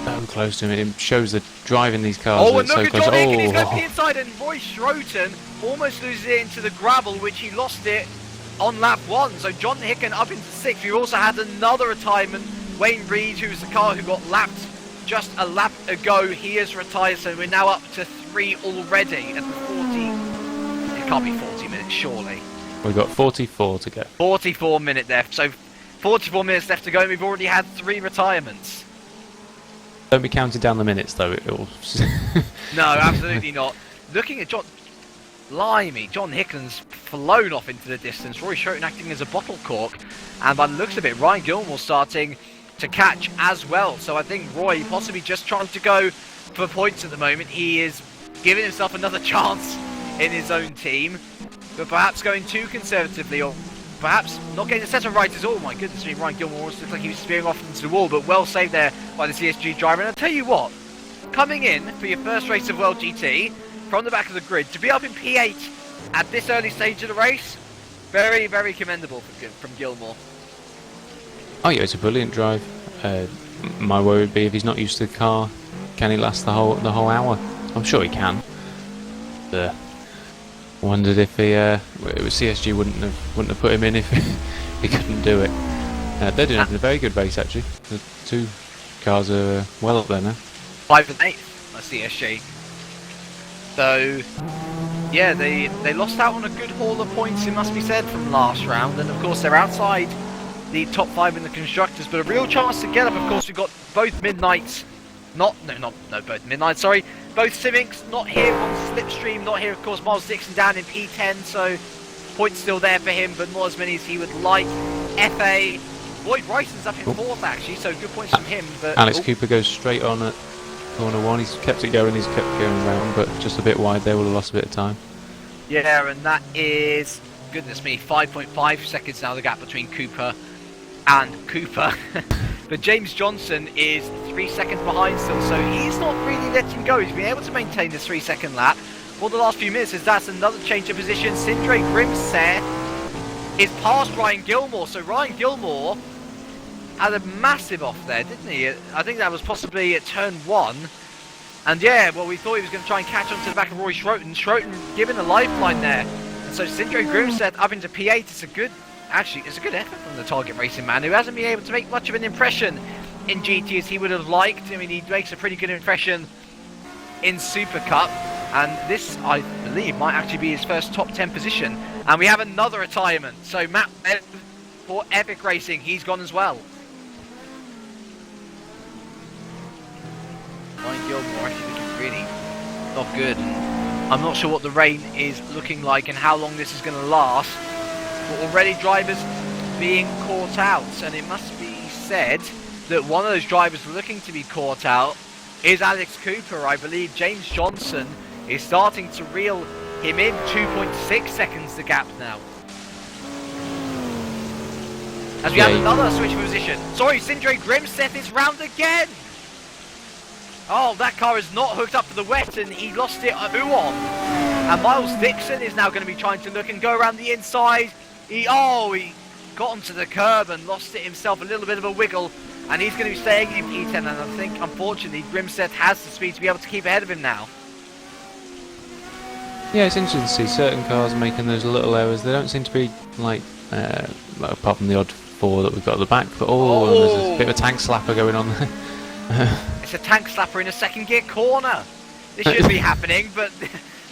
so close to him. It shows the drive in these cars. Oh, and look so at close. John Hicken, he's going to the inside, and Roy Schroten almost loses it into the gravel, which he lost it on lap 1. So John Hicken up into 6th. We also had another retirement, Wayne Reed, who's the car who got lapped just a lap ago. He is retired, so we're now up to 3 already at the 40. It can't be 40 minutes, surely. We've got 44 to go. 44 minute left. So 44 minutes left to go, and we've already had 3 retirements. Don't be counting down the minutes, though. It'll No, absolutely not. Looking at John Hicken's flown off into the distance. Roy Schroten acting as a bottle cork, and by the looks of it, Ryan Gilmore starting to catch as well. So I think Roy possibly just trying to go for points at the moment. He is giving himself another chance in his own team, but perhaps going too conservatively, or perhaps not getting the setup right at all. My goodness me, Ryan Gilmore almost looked like he was spearing off into the wall, but well saved there by the CSG driver. And I'll tell you what, coming in for your first race of World GT from the back of the grid, to be up in P8 at this early stage of the race, very, very commendable from Gilmore. Oh yeah, it's a brilliant drive. My worry would be if he's not used to the car, can he last the whole hour? I'm sure he can. Wondered if he CSG wouldn't have put him in if he couldn't do it. They're doing a very good race actually. The 2 cars are well up there now. 5 and 8 at CSG. So yeah, they lost out on a good haul of points, it must be said, from last round, and of course they're outside the top 5 in the constructors, but a real chance to get up. Of course, we've got both Midnights, both Midnights, sorry, both Civics not here on Slipstream, not here, of course, Miles Dixon down in P10, so points still there for him, but not as many as he would like. FA, Lloyd Bryson's up in 4th actually, so good points from him. But Alex Cooper goes straight on at corner 1. He's kept it going, he's kept going round, but just a bit wide there, would have lost a bit of time. Yeah, and that is, goodness me, 5.5 seconds now, the gap between Cooper and Cooper. But James Johnson is 3 seconds behind still, so he's not really letting go. He's been able to maintain this 3-second lap for the last few minutes, as that's another change of position. Sindre Grimseth is past Ryan Gilmore, so Ryan Gilmore had a massive off there, didn't he? I think that was possibly at turn 1. And yeah, well, we thought he was going to try and catch on to the back of Roy Schroten. Schroten given a lifeline there. And so Sindre Grimseth up into P8. It's a good effort from the Target Racing man, who hasn't been able to make much of an impression in GT as he would have liked. I mean, he makes a pretty good impression in Super Cup. And this, I believe, might actually be his first top 10 position. And we have another retirement. So Matt for Epic Racing, he's gone as well. Ryan Gilmore actually looking really not good. I'm not sure what the rain is looking like and how long this is going to last. But already drivers being caught out. And it must be said that one of those drivers looking to be caught out is Alex Cooper. I believe James Johnson is starting to reel him in. 2.6 seconds the gap now. As we have another switch of position. Sorry, Sindre Grimseth is round again. Oh, that car is not hooked up for the wet and he lost it at Uon. And Miles Dixon is now going to be trying to look and go around the inside. He got onto the curb and lost it himself, a little bit of a wiggle. And he's going to be staying in P10, and I think, unfortunately, Grimseth has the speed to be able to keep ahead of him now. Yeah, it's interesting to see certain cars making those little errors. They don't seem to be like apart from the odd 4 that we've got at the back, but there's a bit of a tank slapper going on there. It's a tank slapper in a second gear corner. This should be happening, but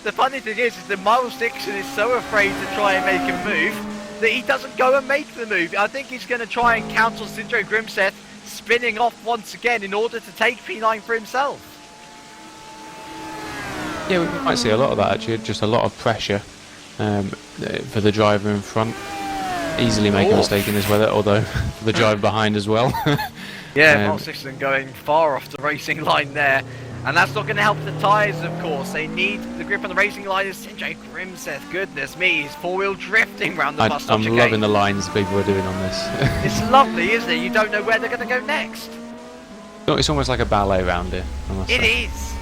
the funny thing is that Miles Dixon is so afraid to try and make a move that he doesn't go and make the move. I think he's going to try and counsel Sindre Grimseth spinning off once again in order to take P9 for himself. Yeah, we might see a lot of that actually, just a lot of pressure for the driver in front. Easily make a mistake in this weather, although for the driver behind as well. Yeah, Miles Dixon going far off the racing line there. And that's not going to help the tyres, of course. They need the grip on the racing line. Is Sindre Grimseth, goodness me, he's 4-wheel drifting round the bus stop I'm chicane. loving the lines people are doing on this. It's lovely, isn't it? You don't know where they're going to go next. It's almost like a ballet round here, I must say. It is.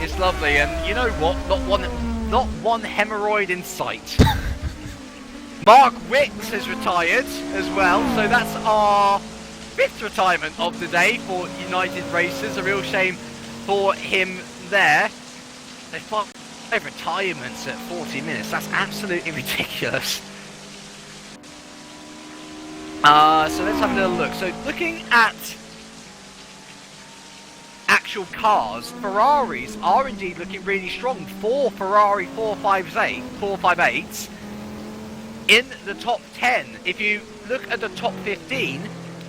It's lovely, and you know what? Not one hemorrhoid in sight. Mark Wicks has retired as well, so that's our 5th retirement of the day for United Racers. A real shame for him there. They've 5 retirements at 40 minutes. That's absolutely ridiculous. So let's have a little look. So looking at actual cars, Ferraris are indeed looking really strong. 4 Ferrari 458s in the top 10. If you look at the top 15,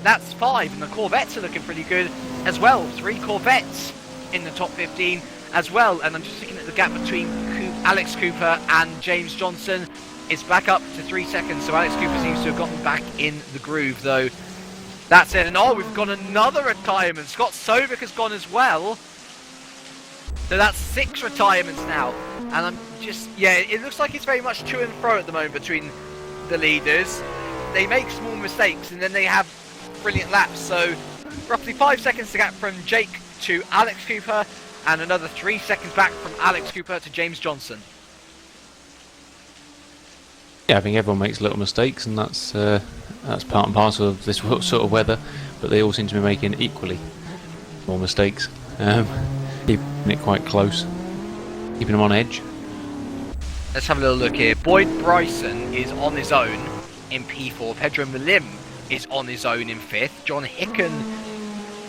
that's 5, and the Corvettes are looking pretty good as well. 3 Corvettes in the top 15 as well. And I'm just looking at the gap between Alex Cooper and James Johnson. It's back up to 3 seconds, so Alex Cooper seems to have gotten back in the groove, though. That's it, and we've got another retirement. Scott Sovic has gone as well. So that's 6 retirements now. And I'm just, it looks like it's very much to and fro at the moment between the leaders. They make small mistakes and then they have brilliant laps. So roughly 5 seconds to gap from Jake to Alex Cooper, and another 3 seconds back from Alex Cooper to James Johnson. Yeah, I think everyone makes little mistakes, and that's part and parcel of this sort of weather. But they all seem to be making equally more mistakes, keeping it quite close, keeping them on edge. Let's have a little look here. Boyd Bryson is on his own in P4. Pedro Malim is on his own in 5th. John Hicken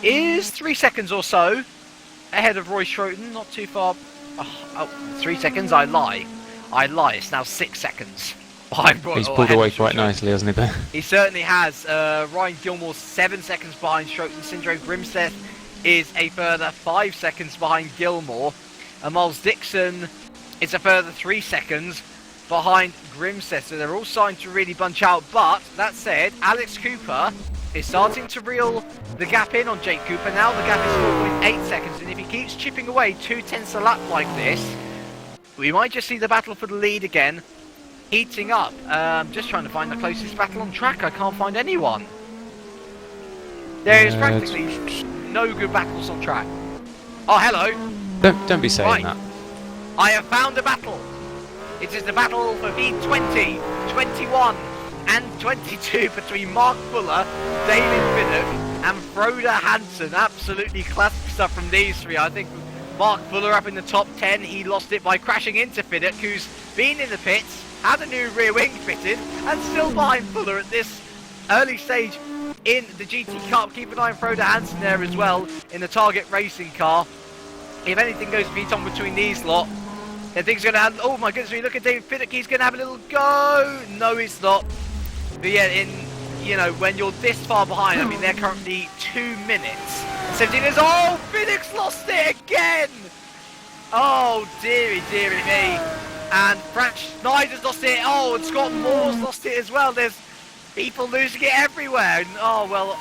is 3 seconds or so ahead of Roy Schroten, not too far. 3 seconds, I lie. I lie, it's now 6 seconds behind Roy. He's pulled away quite nicely, hasn't he, there? He certainly has. Ryan Gilmore 7 seconds behind Stroke, and Syndrome Grimseth is a further 5 seconds behind Gilmore. And Miles Dixon is a further 3 seconds behind Grimseth. So they're all starting to really bunch out. But that said, Alex Cooper is starting to reel the gap in on Jake Cooper. Now the gap is 4.8 seconds. And if he keeps chipping away 2/10 a lap like this, we might just see the battle for the lead again heating up. Just trying to find the closest battle on track. I can't find anyone. There is practically no good battles on track. Oh, hello. Don't be saying that. I have found a battle. It is the battle for V20, 21 and 22 between Mark Fuller, David Pinnock and Froda Hansen. Absolutely classic stuff from these three. I think Mark Fuller up in the top 10. He lost it by crashing into Pinnock, who's been in the pits, had a new rear wing fitted, and still behind Fuller at this early stage in the GT Cup. Keep an eye on Froda Hansen there as well in the Target racing car. If anything goes beat on between these lot, then things are going to have... Oh my goodness, when you look at David Pinnock, he's going to have a little go. No, he's not. But yeah, when you're this far behind, I mean, they're currently 2 minutes. 17 years old. Pinnock's lost it again. Oh, dearie me. And Frank Schneider's lost it. Oh, and Scott Moore's lost it as well. There's people losing it everywhere. And, oh, well,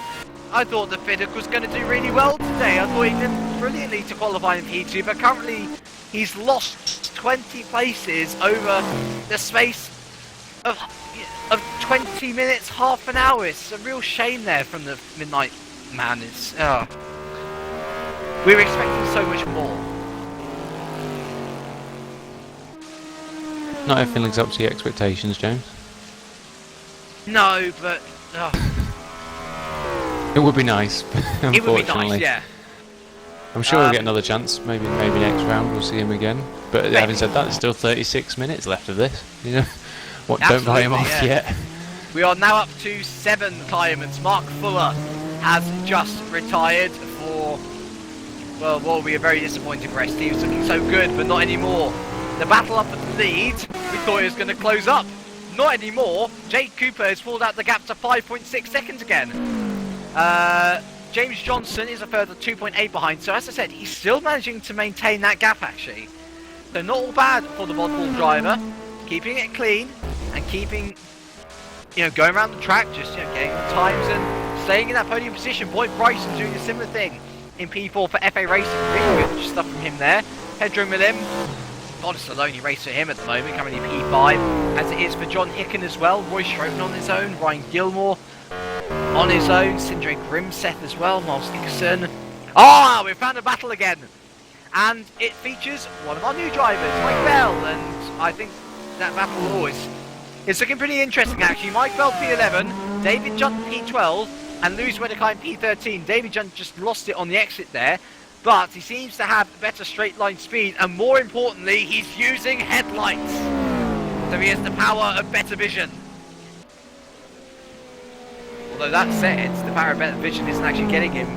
I thought that Pinnock was going to do really well today. I thought he did brilliantly to qualify in P2, but currently he's lost 20 places over the space of 20 minutes, half an hour. It's a real shame there from the Midnight Man. It's we were expecting so much more. Not everything lives up to your expectations, James. No, but it would be nice. Unfortunately. It would be nice, yeah. I'm sure we'll get another chance. Maybe next round we'll see him again. But having said that, there's still 36 minutes left of this. You know, don't buy him off yet. We are now up to 7 climbers. Mark Fuller has just retired for, well, what will be a very disappointing rest. He was looking so good, but not anymore. The battle up at the lead, we thought it was going to close up. Not anymore. Jake Cooper has pulled out the gap to 5.6 seconds again. James Johnson is a further 2.8 behind. So as I said, he's still managing to maintain that gap actually. So not all bad for the modball driver. Keeping it clean and keeping, going around the track, just getting the times and staying in that podium position. Boyd Bryson doing a similar thing in P4 for FA Racing. Really good stuff from him there. Pedro Milim. God, it's a lonely race for him at the moment, currently P5, as it is for John Hicken as well. Roy Schroten on his own, Ryan Gilmore on his own, Sindre Grimseth as well, Miles Dickerson. Ah, we found a battle again, and it features one of our new drivers, Mike Bell, and I think that battle always is looking pretty interesting actually. Mike Bell P11, David Junt P12, and Lewis Wedekine P13. David Junt just lost it on the exit there, but he seems to have better straight line speed, and more importantly, he's using headlights. So he has the power of better vision. Although that said, the power of better vision isn't actually getting him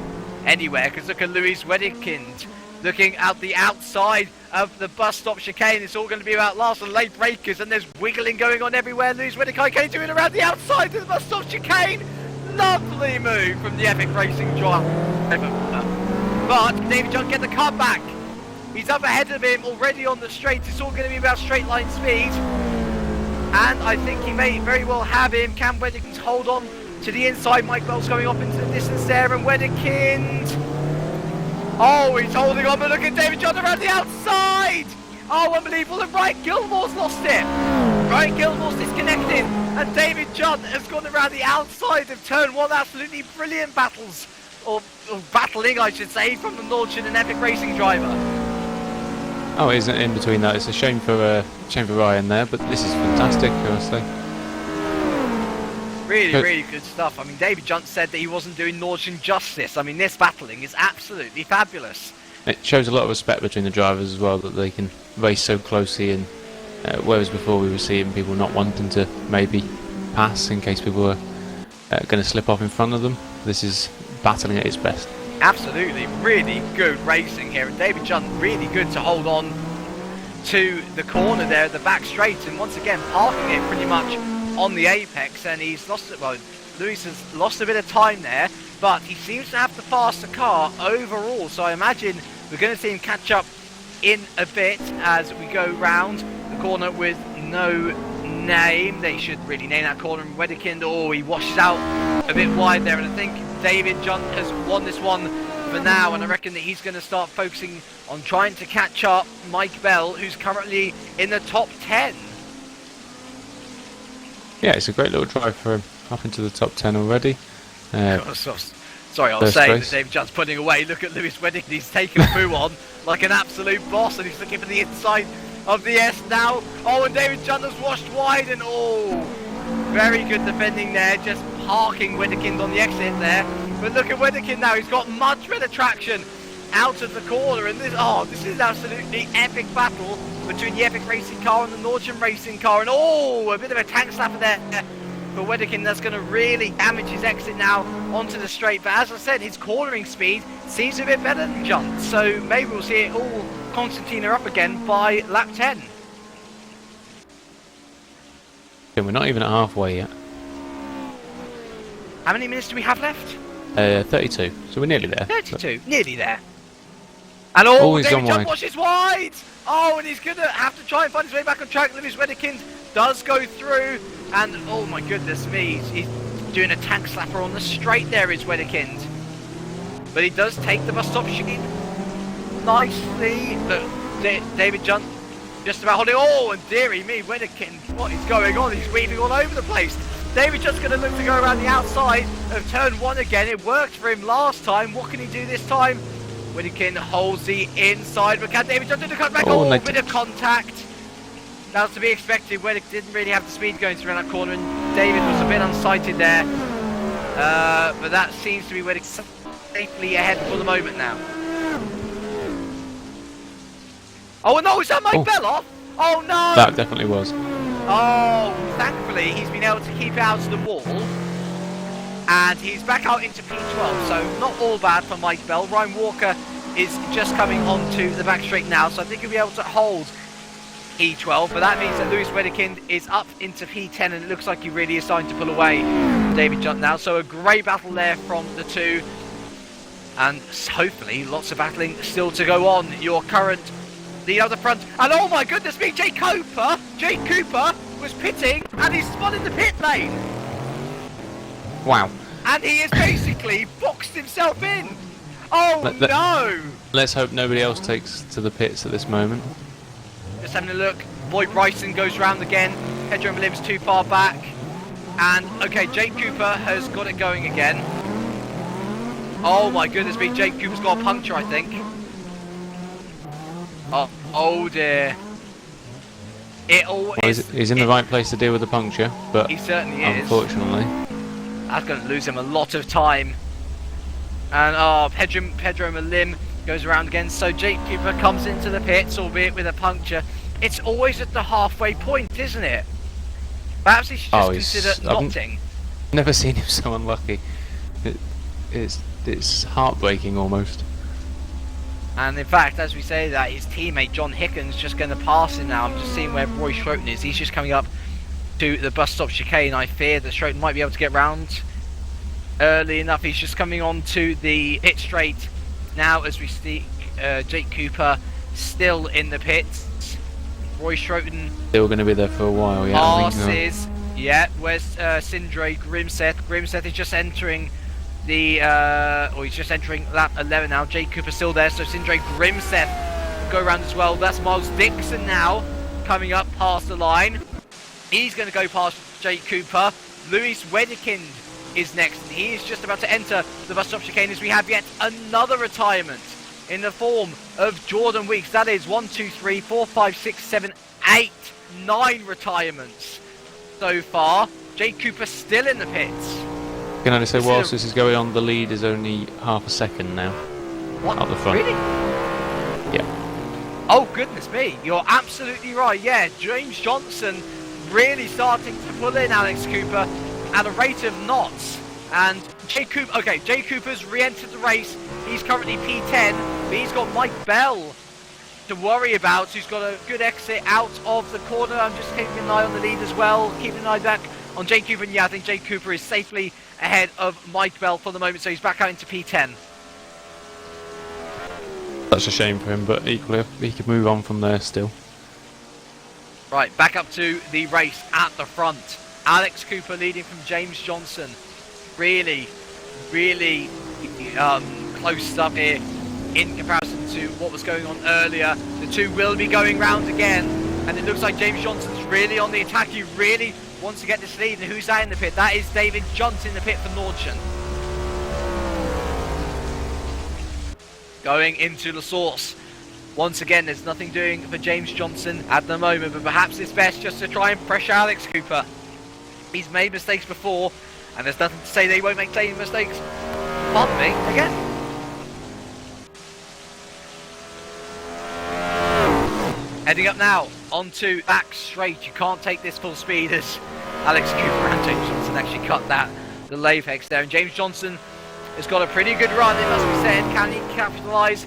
anywhere, because look at Louis Wedekind looking out the outside of the bus stop chicane. It's all going to be about last and late breakers, and there's wiggling going on everywhere. Louis Wedekind can do it around the outside of the bus stop chicane. Lovely move from the Epic Racing driver. But David John get the car back. He's up ahead of him already on the straight. It's all going to be about straight line speed. And I think he may very well have him. Cam Wedekind hold on to the inside. Mike Bell's going off into the distance there. And Wedekind. Oh, he's holding on. But look at David John around the outside. Oh, unbelievable. And Ryan Gilmore's lost it. Ryan Gilmore's disconnected. And David John has gone around the outside of turn 1. Absolutely brilliant battles. Or battling, I should say, from the Nordchen and Epic Racing driver. Oh, it isn't in between that. It's a shame for Ryan there, but this is fantastic, honestly. Really good stuff. I mean, David Junt said that he wasn't doing Nordchen justice. I mean, this battling is absolutely fabulous. It shows a lot of respect between the drivers as well, that they can race so closely, and whereas before we were seeing people not wanting to maybe pass in case people were going to slip off in front of them. This is battling at its best. Absolutely, really good racing here, and David Junt really good to hold on to the corner there at the back straight, and once again parking it pretty much on the apex, and he's lost it. Well, Lewis has lost a bit of time there, but he seems to have the faster car overall, so I imagine we're going to see him catch up in a bit as we go round the corner with no name. They should really name that corner. And Wedekind, oh, he washes out a bit wide there, and I think David Junt has won this one for now, and I reckon that he's going to start focusing on trying to catch up Mike Bell, who's currently in the top 10. Yeah, it's a great little drive for him, up into the top 10 already. Sorry, I was saying that David Junt's putting away. Look at Lewis Wedding, he's taken Boo on like an absolute boss, and he's looking for the inside of the S now. Oh, and David Junt has washed wide, and oh, very good defending there, just parking Wedekind on the exit there. But look at Wedekind now, he's got much better traction out of the corner, and this is absolutely epic battle between the Epic Racing car and the Nordstrom Racing car, and oh, a bit of a tank slapper there for Wedekind. That's going to really damage his exit now onto the straight, but as I said, his cornering speed seems a bit better than Junt, so maybe we'll see it all Constantina up again by lap 10. Yeah, we're not even at halfway yet. How many minutes do we have left? 32, so we're nearly there. 32, nearly there. And oh, he's David gone Junt wide. washes wide! Oh, and he's going to have to try and find his way back on track. Lewis Wedekind does go through, and oh my goodness me, he's doing a tank slapper on the straight there, is Wedekind. But he does take the bus stop sheet nicely. Look, David Junt just about holding. Oh, and dearie me, Wedekind, what is going on? He's weaving all over the place. David just going to look to go around the outside of turn 1 again. It worked for him last time. What can he do this time? Wedekind holds the inside, but can David Junt do the cutback? Oh, bit of contact. That was to be expected. Wedekind didn't really have the speed going through that corner, and David was a bit unsighted there. But that seems to be Wedekind safely ahead for the moment now. Oh no, is that Mike Bell off? Oh no! That definitely was. Oh, thankfully he's been able to keep it out of the wall, and he's back out into P12, so not all bad for Mike Bell. Ryan Walker is just coming onto the back straight now, so I think he'll be able to hold P12, but that means that Lewis Wedekind is up into P10, and it looks like he really is starting to pull away from David Junt now, so a great battle there from the two, and hopefully lots of battling still to go on. Your current lead out the front, and oh my goodness me, Jake Cooper was pitting, and he's spun in the pit lane. Wow. And he has basically boxed himself in. Oh no! Let's hope nobody else takes to the pits at this moment. Just having a look. Boyd Bryson goes round again. Pedro Malim's too far back. And okay, Jake Cooper has got it going again. Oh my goodness me, Jake Cooper's got a puncture, I think. Oh dear. He's in the right place to deal with the puncture, but he certainly is. Unfortunately, that's going to lose him a lot of time. And Pedro Malim goes around again. So Jake Cooper comes into the pits, albeit with a puncture. It's always at the halfway point, isn't it? Perhaps he should just consider notting. I've never seen him so unlucky. It's heartbreaking almost. And in fact, as we say that, his teammate John Hicken's just going to pass him now. I'm just seeing where Roy Schroten is. He's just coming up to the bus stop chicane. I fear that Schroten might be able to get round early enough. He's just coming on to the pit straight now as we speak. Jake Cooper still in the pits. Roy Schroten still going to be there for a while, yeah. Passes. Yeah, where's Sindre Grimseth? Grimseth is just entering he's just entering lap 11 now. Jake Cooper still there, so Sindre Grimseth will go around as well. That's Miles Dixon now coming up past the line. He's going to go past Jake Cooper. Lewis Wedekind is next, and he is just about to enter the bus stop chicane as we have yet another retirement in the form of Jordan Weeks. That is 1, 2, 3, 4, 5, 6, 7, 8, 9 retirements so far. Jake Cooper still in the pits. Can I just say, whilst this is going on, the lead is only half a second now. What? Up the front. Really? Yeah. Oh, goodness me. You're absolutely right. Yeah, James Johnson really starting to pull in Alex Cooper at a rate of knots. And Jake Cooper's re-entered the race. He's currently P10, but he's got Mike Bell to worry about, who's got a good exit out of the corner. I'm just keeping an eye on the lead as well, keeping an eye back on Jake Cooper, and yeah, I think Jake Cooper is safely ahead of Mike Bell for the moment, so he's back out into P10. That's a shame for him, but equally he could move on from there still. Right, back up to the race at the front. Alex Cooper leading from James Johnson. Really close stuff here in comparison to what was going on earlier. The two will be going round again, and it looks like James Johnson's really on the attack. He really wants to get this lead, and who's that in the pit? That is David Johnson in the pit for Nordschen. Going into the source. Once again, there's nothing doing for James Johnson at the moment, but perhaps it's best just to try and pressure Alex Cooper. He's made mistakes before, and there's nothing to say they won't make same mistakes. Pardon me, again. Heading up now, onto back straight. You can't take this full speed as Alex Cooper and James Johnson actually cut that. The Lavex there, and James Johnson has got a pretty good run, it must be said. Can he capitalise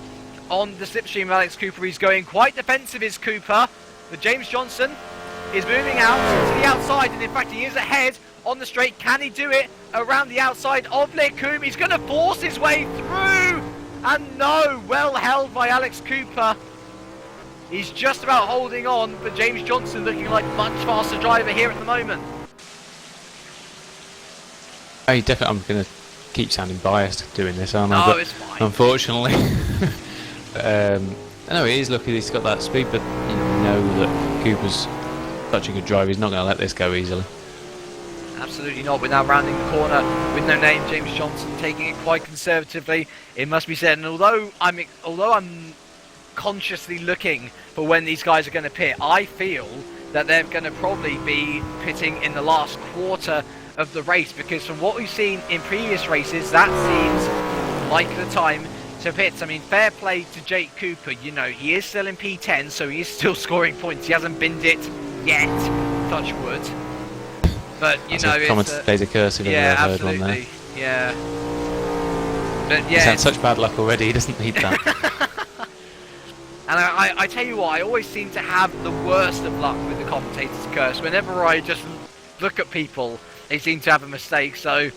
on the slipstream of Alex Cooper? He's going quite defensive, is Cooper. But James Johnson is moving out to the outside, and in fact he is ahead on the straight. Can he do it around the outside of Lecombe? He's going to force his way through, and no, well held by Alex Cooper. He's just about holding on, but James Johnson looking like a much faster driver here at the moment. Hey, definitely, I'm going to keep sounding biased doing this, aren't I? No, but it's fine. Unfortunately. I know he is lucky he's got that speed, but you know that Cooper's such a good driver, he's not going to let this go easily. Absolutely not. We're now rounding the corner with no name. James Johnson taking it quite conservatively, it must be said. And although I'm consciously looking for when these guys are going to pit, I feel that they're going to probably be pitting in the last quarter of the race, because from what we've seen in previous races, that seems like the time to pit. I mean, fair play to Jake Cooper. You know, he is still in P10, so he is still scoring points. He hasn't binned it yet, touch wood. But you know, commentator's a cursive. Yeah, I've heard absolutely. one there. Yeah. But yeah, he's had such bad luck already. He doesn't need that. And I tell you what, I always seem to have the worst of luck with the commentator's curse. Whenever I just look at people, they seem to have a mistake. So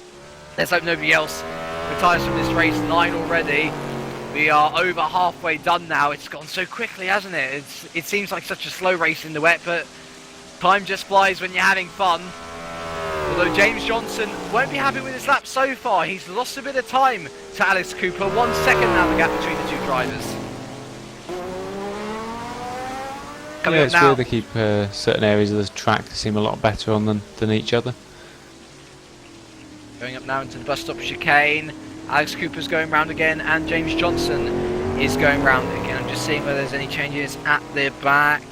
let's hope nobody else retires from this race. 9 already. We are over halfway done now. It's gone so quickly, hasn't it? It seems like such a slow race in the wet, but time just flies when you're having fun. Although James Johnson won't be happy with his lap so far. He's lost a bit of time to Alex Cooper. 1 second now the gap between the two drivers. Yeah, it's weird they keep certain areas of the track to seem a lot better on than each other. Going up now into the bus stop chicane. Alex Cooper's going round again, and James Johnson is going round again. I'm just seeing whether there's any changes at the back.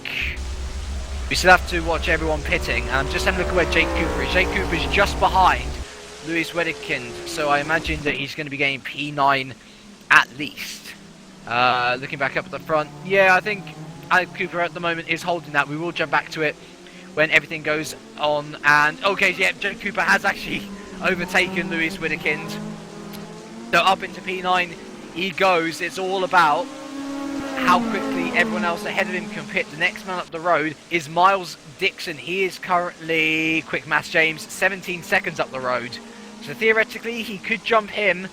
We still have to watch everyone pitting, and I'm just having a look at where Jake Cooper is. Jake Cooper is just behind Lewis Wedekind, so I imagine that he's going to be getting P9 at least. Looking back up at the front, yeah, I think Alex Cooper at the moment is holding that. We will jump back to it when everything goes on. And okay, yeah, Jake Cooper has actually overtaken Lewis Wedekind. So up into P9 he goes. It's all about how quickly everyone else ahead of him can pit. The next man up the road is Miles Dixon. He is currently, quick maths James, 17 seconds up the road. So theoretically he could jump him,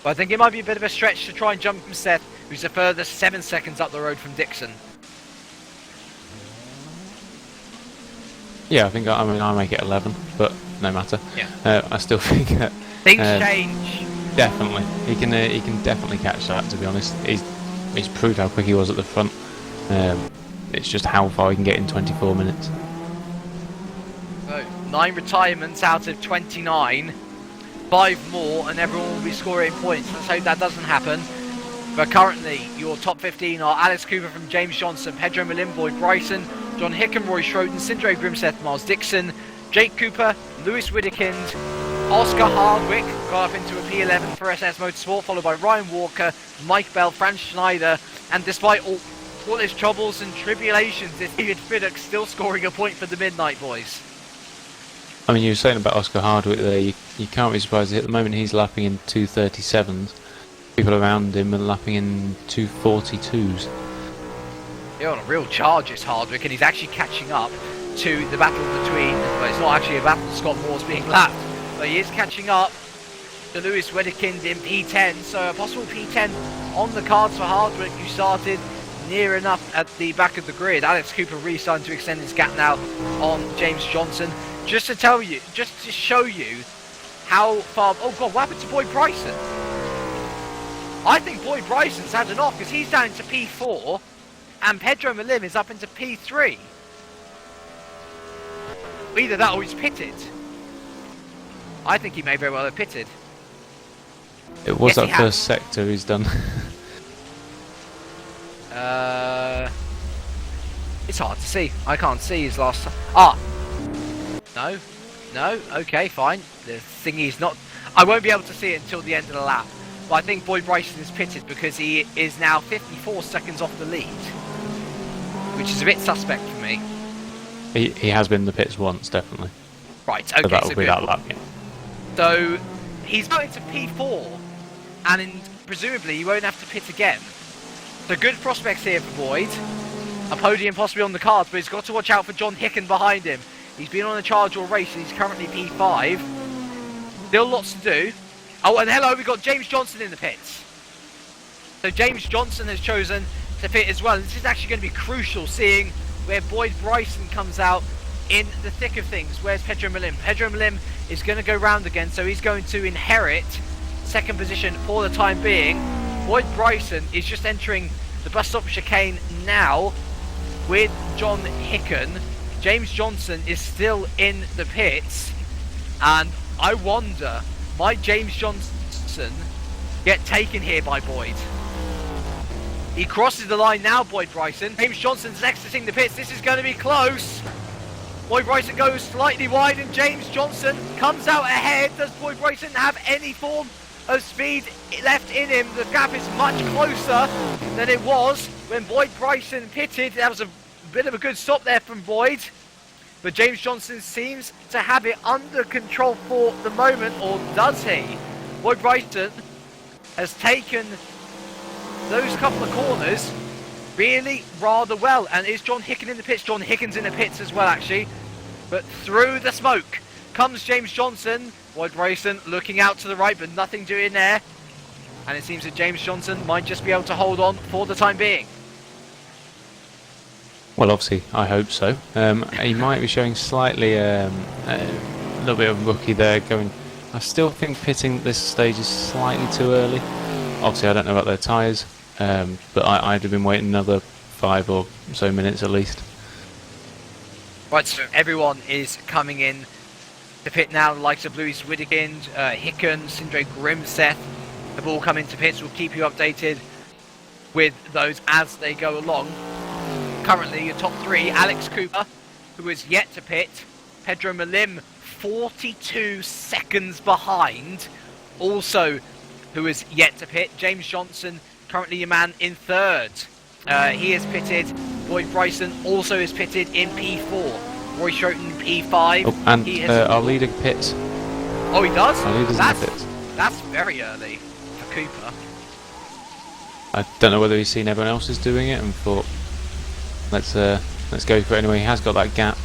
but I think it might be a bit of a stretch to try and jump from Seth, who's a further 7 seconds up the road from Dixon. Yeah, I make it 11, but no matter. Yeah. I still think that Things change. Definitely, he can definitely catch that. To be honest, he's proved how quick he was at the front. It's just how far he can get in 24 minutes. So 9 retirements out of 29, 5 more, and everyone will be scoring points. Let's hope that doesn't happen. But currently, your top 15 are Alex Cooper from James Johnson, Pedro Malimboy, Bryson, John Hickam, Roy Schroden, Sindre Grimseth, Miles Dixon, Jake Cooper, Lewis Wedekind, Oscar Hardwick got up into a P11 for SS Motorsport, followed by Ryan Walker, Mike Bell, Franz Schneider, and despite all his troubles and tribulations, it's David Fiddock still scoring a point for the Midnight Boys. I mean, you were saying about Oscar Hardwick there, you can't be surprised. At the moment he's lapping in 2:37s. People around him are lapping in 2:42s. They're on a real charge, this Hardwick, and he's actually catching up to the battle between... Well, it's not actually a battle, Scott Moore's being lapped, but he is catching up to Lewis Wedekind in P10, so a possible P10 on the cards for Hardwick, who started near enough at the back of the grid. Alex Cooper really starting to extend his gap now on James Johnson. Just to tell you, just to show you how far... Oh God, what happened to Boyd Bryson? I think Boyd Bryson's had enough because he's down to P4 and Pedro Malim is up into P3. Either that or he's pitted. I think he may very well have pitted. It was that first sector he's done. It's hard to see. I can't see his last time. Ah! No. No. Okay, fine. The thing is not... I won't be able to see it until the end of the lap. But I think Boyd Bryson is pitted because he is now 54 seconds off the lead. Which is a bit suspect for me. He has been in the pits once, definitely. Right, okay, so that'll be that lap, yeah. So, he's going to P4, and presumably he won't have to pit again. So good prospects here for Boyd. A podium possibly on the cards, but he's got to watch out for John Hicken behind him. He's been on a charge all race, and he's currently P5. Still lots to do. Oh, and hello, we've got James Johnson in the pits. So James Johnson has chosen to pit as well. This is actually going to be crucial, seeing where Boyd Bryson comes out in the thick of things. Where's Pedro Malim? Pedro Malim is going to go round again, so he's going to inherit second position for the time being. Boyd Bryson is just entering the bus stop chicane now with John Hicken. James Johnson is still in the pits, and I wonder, might James Johnson get taken here by Boyd? He crosses the line now, Boyd Bryson. James Johnson's exiting the pits. This is going to be close. Boyd Bryson goes slightly wide and James Johnson comes out ahead. Does Boyd Bryson have any form of speed left in him? The gap is much closer than it was when Boyd Bryson pitted. That was a bit of a good stop there from Boyd. But James Johnson seems to have it under control for the moment, or does he? Boyd Bryson has taken those couple of corners really rather well. And is John Hicken in the pits? John Hicken's in the pits as well, actually. But through the smoke comes James Johnson. Boyd Bryson looking out to the right, but nothing doing there. And it seems that James Johnson might just be able to hold on for the time being. Well, obviously, I hope so. He might be showing slightly a little bit of rookie there going. I still think pitting this stage is slightly too early. Obviously, I don't know about their tyres, but I'd have been waiting another 5 or so minutes at least. Right, so everyone is coming in to pit now. The likes of Lewis Widekind, Hicken, Sindre Grimseth have all come into pits. We'll keep you updated with those as they go along. Currently, your top three: Alex Cooper, who is yet to pit; Pedro Malim, 42 seconds behind, also who is yet to pit; James Johnson, currently your man in third. He is pitted. Boyd Bryson also is pitted in P4. Roy Schroten P5. Oh, and our leader pits. Oh, he does? Our leader's in the pits. That's very early for Cooper. I don't know whether he's seen everyone else is doing it and thought, let's go for it anyway. He has got that gap.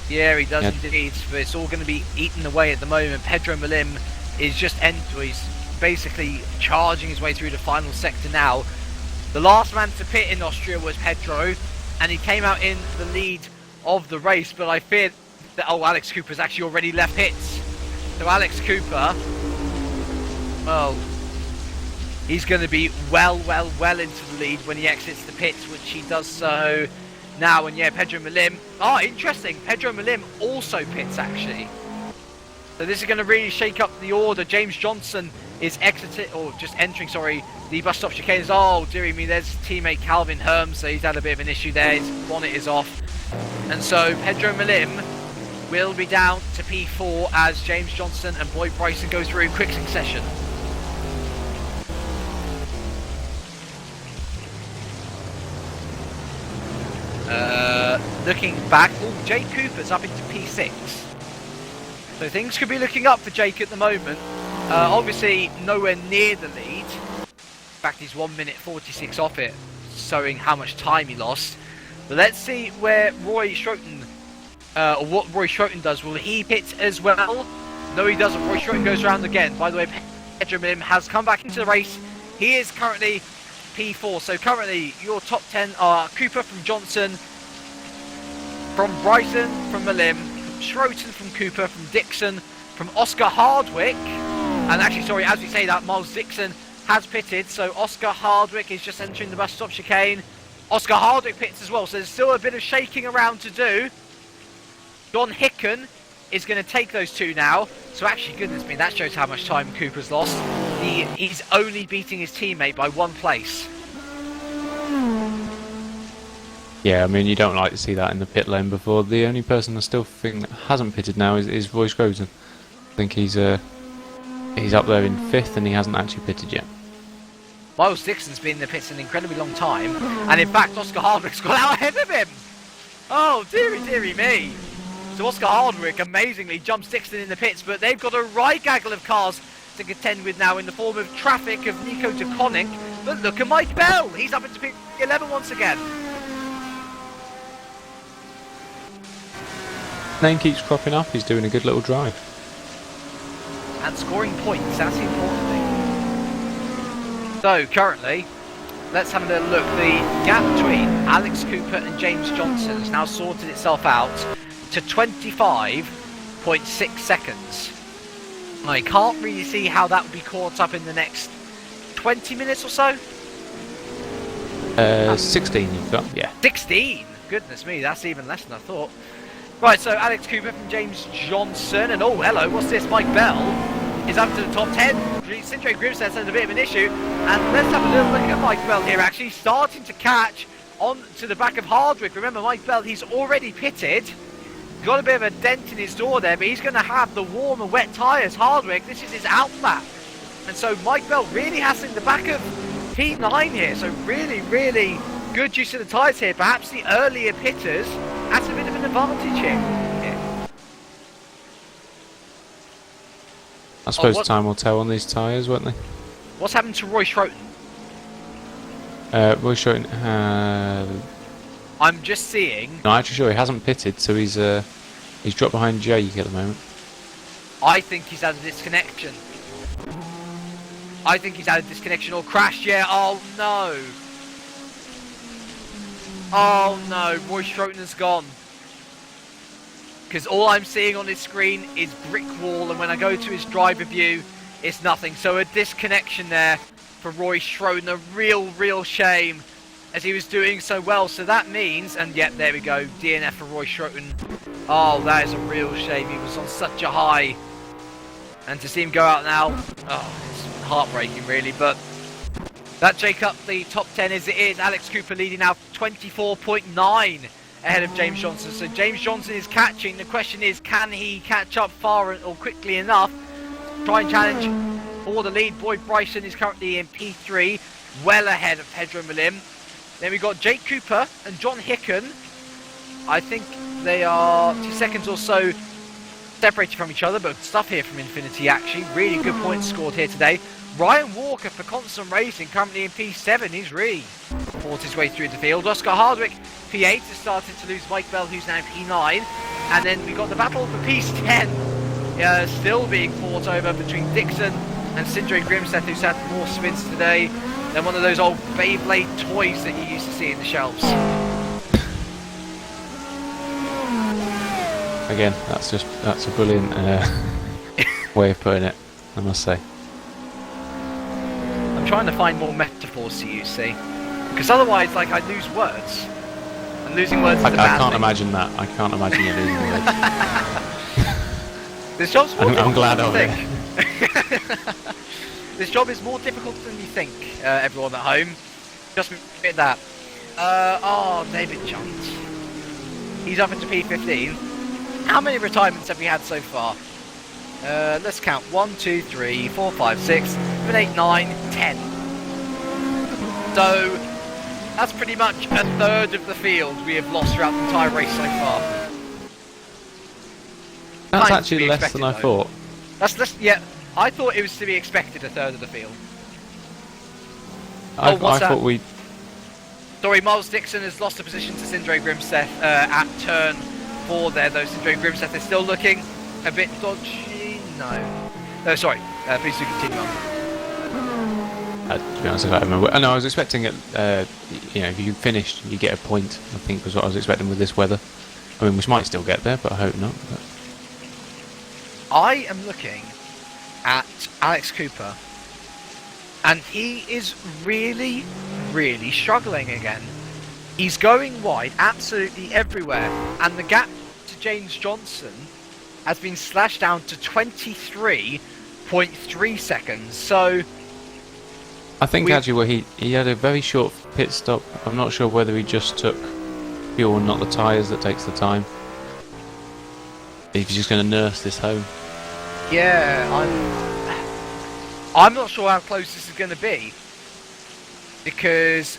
Yeah, he does indeed, but it's all going to be eaten away at the moment. Pedro Malim is just he's basically charging his way through the final sector now. The last man to pit in Austria was Pedro, and he came out in the lead of the race, but I fear that, oh, Alex Cooper's actually already left pits. So Alex Cooper, well, he's going to be well into the lead when he exits the pits, which he does so now. And yeah, Pedro Malim, interesting, Pedro Malim also pits actually. So this is going to really shake up the order. James Johnson is exiting, or just entering, sorry, the bus stop chicanes. Oh, dearie me, there's his teammate Calvin Herm, so he's had a bit of an issue there. His bonnet is off. And so Pedro Malim will be down to P4 as James Johnson and Boyd Bryson go through in quick succession. Looking back, Jake Cooper's up into P6. So things could be looking up for Jake at the moment. Obviously nowhere near the lead. In fact, he's 1 minute 46 off it, showing how much time he lost. But let's see where Roy Schroten, or what Roy Schroten does. Will he pit as well? No, he doesn't. Roy Schroten goes around again. By the way, Pedro Milim has come back into the race. He is currently P4. So currently, your top 10 are Cooper from Johnson, from Bryson, from Milim, from Schroten, from Cooper, from Dixon, from Oscar Hardwick. And actually, sorry, as we say that, Miles Dixon has pitted. So Oscar Hardwick is just entering the bus stop chicane. Oscar Hardwick pits as well, so there's still a bit of shaking around to do. John Hicken is going to take those two now. So actually, goodness me, that shows how much time Cooper's lost. He's only beating his teammate by 1 place. Yeah, I mean, you don't like to see that in the pit lane before. The only person I still think that hasn't pitted now is Roy Schroten. I think he's up there in 5th and he hasn't actually pitted yet. Miles Dixon's been in the pits an incredibly long time, and in fact, Oscar Hardwick's got out ahead of him. Oh, dearie, dearie me. So Oscar Hardwick amazingly jumps Dixon in the pits, but they've got a right gaggle of cars to contend with now in the form of traffic of Nico DeConnick. But look at Mike Bell. He's up into P11 once again. Name keeps cropping up. He's doing a good little drive. And scoring points, that's the important thing. So, currently, let's have a little look. The gap between Alex Cooper and James Johnson has now sorted itself out to 25.6 seconds. I can't really see how that will be caught up in the next 20 minutes or so. 16 you've got, yeah. 16? Goodness me, that's even less than I thought. Right, so Alex Cooper from James Johnson, and oh, hello, what's this? Mike Bell is up to the top 10. Sindre Grimstead has a bit of an issue, and let's have a little look at Mike Bell here, actually starting to catch on to the back of Hardwick. Remember, Mike Bell, he's already pitted. He's got a bit of a dent in his door there, but he's going to have the warm and wet tyres. Hardwick, this is his out lap. And so Mike Bell really has in the back of P9 here, so really, really good use of the tyres here. Perhaps the earlier pitters has a bit of an advantage here. I suppose time will tell on these tyres, won't they? What's happened to Roy Schroten? Roy Schroten, I'm just seeing... No, actually sure, he hasn't pitted, so he's dropped behind Jake at the moment. I think he's had a disconnection. I think he's had a disconnection or crashed, yeah. Oh no. Oh no, Roy Schroten has gone. Because all I'm seeing on his screen is brick wall, and when I go to his driver view, it's nothing. So a disconnection there for Roy Schroten, a real shame, as he was doing so well. So that means, and yep, there we go, DNF for Roy Schroten. Oh, that is a real shame. He was on such a high, and to see him go out now, oh, it's heartbreaking really. But that Jake up the top 10 as it is. Alex Cooper leading now 24.9 ahead of James Johnson. So James Johnson is catching. The question is, can he catch up far or quickly enough? Try and challenge for the lead. Boyd Bryson is currently in P3, well ahead of Pedro Milim. Then we've got Jake Cooper and John Hicken. I think they are 2 seconds or so separated from each other, but stuff here from Infinity actually. Really good points scored here today. Ryan Walker for Constant Racing, currently in P7. He's really fought his way through the field. Oscar Hardwick, P8, has started to lose Mike Bell, who's now P9. And then we got the battle for P10, still being fought over between Dixon and Sindre Grimstead, who's had more spins today than one of those old Beyblade toys that you used to see in the shelves. Again, that's a brilliant way of putting it, I must say. I'm trying to find more metaphors to use, see? Because otherwise, like, I lose words. And losing words is a bad I can't thing. imagine that. I can't imagine you losing words. This job's more I'm glad difficult of than you think. This job is more difficult than you think, everyone at home. Just admit that. Oh, David Jones. He's up into P15. How many retirements have we had so far? Let's count. 1, 2, 3, 4, 5, 6, 7, 8, 9, 10. So, that's pretty much a third of the field we have lost throughout the entire race so far. That's actually less than I thought. That's less, yeah. I thought it was to be expected, a third of the field. I thought we Sorry, Miles Dixon has lost a position to Sindre Grimseth at turn 4 there, though. Sindre Grimseth is still looking a bit dodgy. No, sorry. Please do continue on. To be honest, I can't remember. No, I was expecting it. If you finished, you get a point. I think was what I was expecting with this weather. I mean, we might still get there, but I hope not. But... I am looking at Alex Cooper, and he is really, really struggling again. He's going wide absolutely everywhere, and the gap to James Johnson has been slashed down to 23.3 seconds. So I think actually, well, he had a very short pit stop. I'm not sure whether he just took fuel and not the tyres that takes the time. If he's just going to nurse this home. Yeah, I'm not sure how close this is going to be, because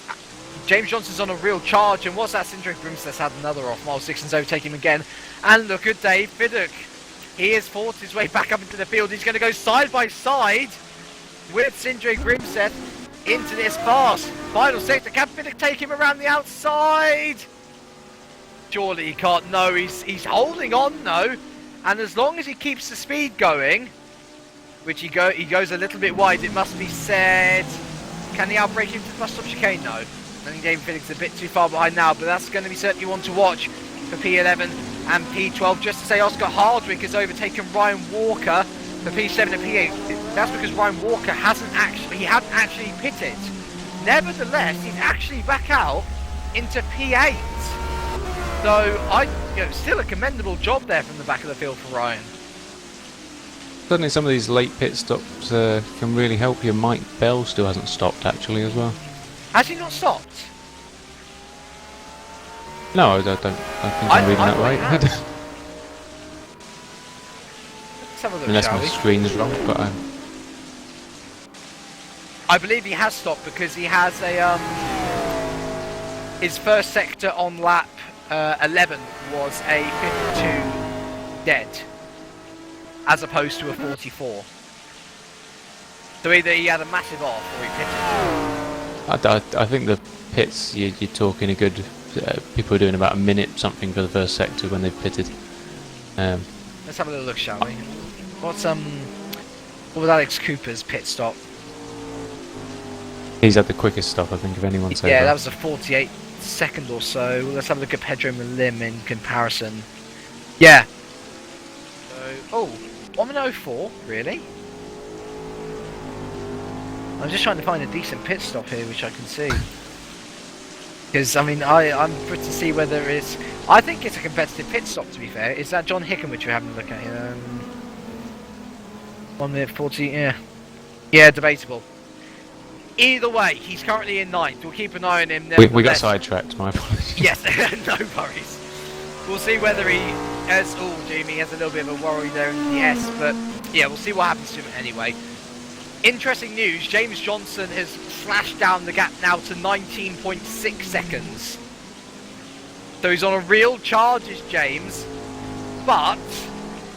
James Johnson's on a real charge, and what's that? Sindre Grimseth's had another off. Miles Dixon's overtaking him again, and look at Dave Fiddock. He has fought his way back up into the field. He's going to go side by side with Sindre Grimseth into this pass. Final sector. Can Fiddock take him around the outside? Surely he can't. No, he's holding on though, and as long as he keeps the speed going, which he goes a little bit wide, it must be said. Can he outbrake him to the bus stop chicane? No. I think David Fiddock's a bit too far behind now, but that's going to be certainly one to watch for P11 and P12. Just to say, Oscar Hardwick has overtaken Ryan Walker for P7 and P8. That's because Ryan Walker hadn't actually pitted. Nevertheless, he's actually back out into P8. So still a commendable job there from the back of the field for Ryan. Certainly some of these late pit stops can really help you. Mike Bell still hasn't stopped actually as well. Has he not stopped? No, I think I'm reading that right. Let's have a look, Unless shall my we? screen's wrong, but I believe he has stopped because he has a his first sector on lap 11 was a 52 dead, as opposed to a 44. So either he had a massive off or he pitted. I think the pits you're talking a good. People are doing about a minute something for the first sector when they've pitted. Let's have a little look, shall we? What was Alex Cooper's pit stop? He's had the quickest stop, I think, of anyone so Yeah, far. that was a 48 second or so. Let's have a look at Pedro Malim in comparison. Yeah. So, 1:04, really? I'm just trying to find a decent pit stop here, which I can see. Because, I mean, I'm pretty to see whether it's... I think it's a competitive pit stop, to be fair. Is that John Hicken, which we're having a look at here? 1 minute 40, yeah. Yeah, debatable. Either way, he's currently in 9th. We'll keep an eye on him. We got sidetracked, my apologies. Yes, no worries. We'll see whether he has... Oh, Jamie has a little bit of a worry there in the S, but yeah, we'll see what happens to him anyway. Interesting news, James Johnson has slashed down the gap now to 19.6 seconds. So he's on a real charge, is James, but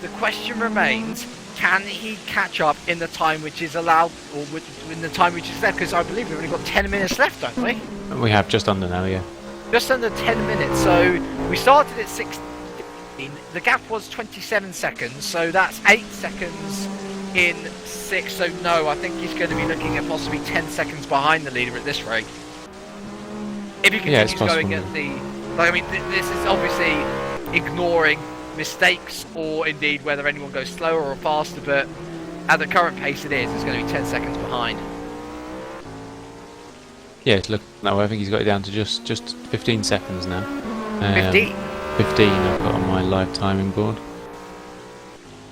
the question remains, can he catch up in the time which is allowed, or in the time which is left? Because I believe we've only got 10 minutes left, don't we? We have just under now, yeah. Just under 10 minutes, so we started at 16, the gap was 27 seconds, so that's 8 seconds in 6, so no, I think he's going to be looking at possibly 10 seconds behind the leader at this rate. If he continues going at the... Like, I mean, this is obviously ignoring mistakes or indeed whether anyone goes slower or faster, but at the current pace it is, it's going to be 10 seconds behind. Yeah, look, no, I think he's got it down to just 15 seconds now. 15? 15 I've got on my live timing board.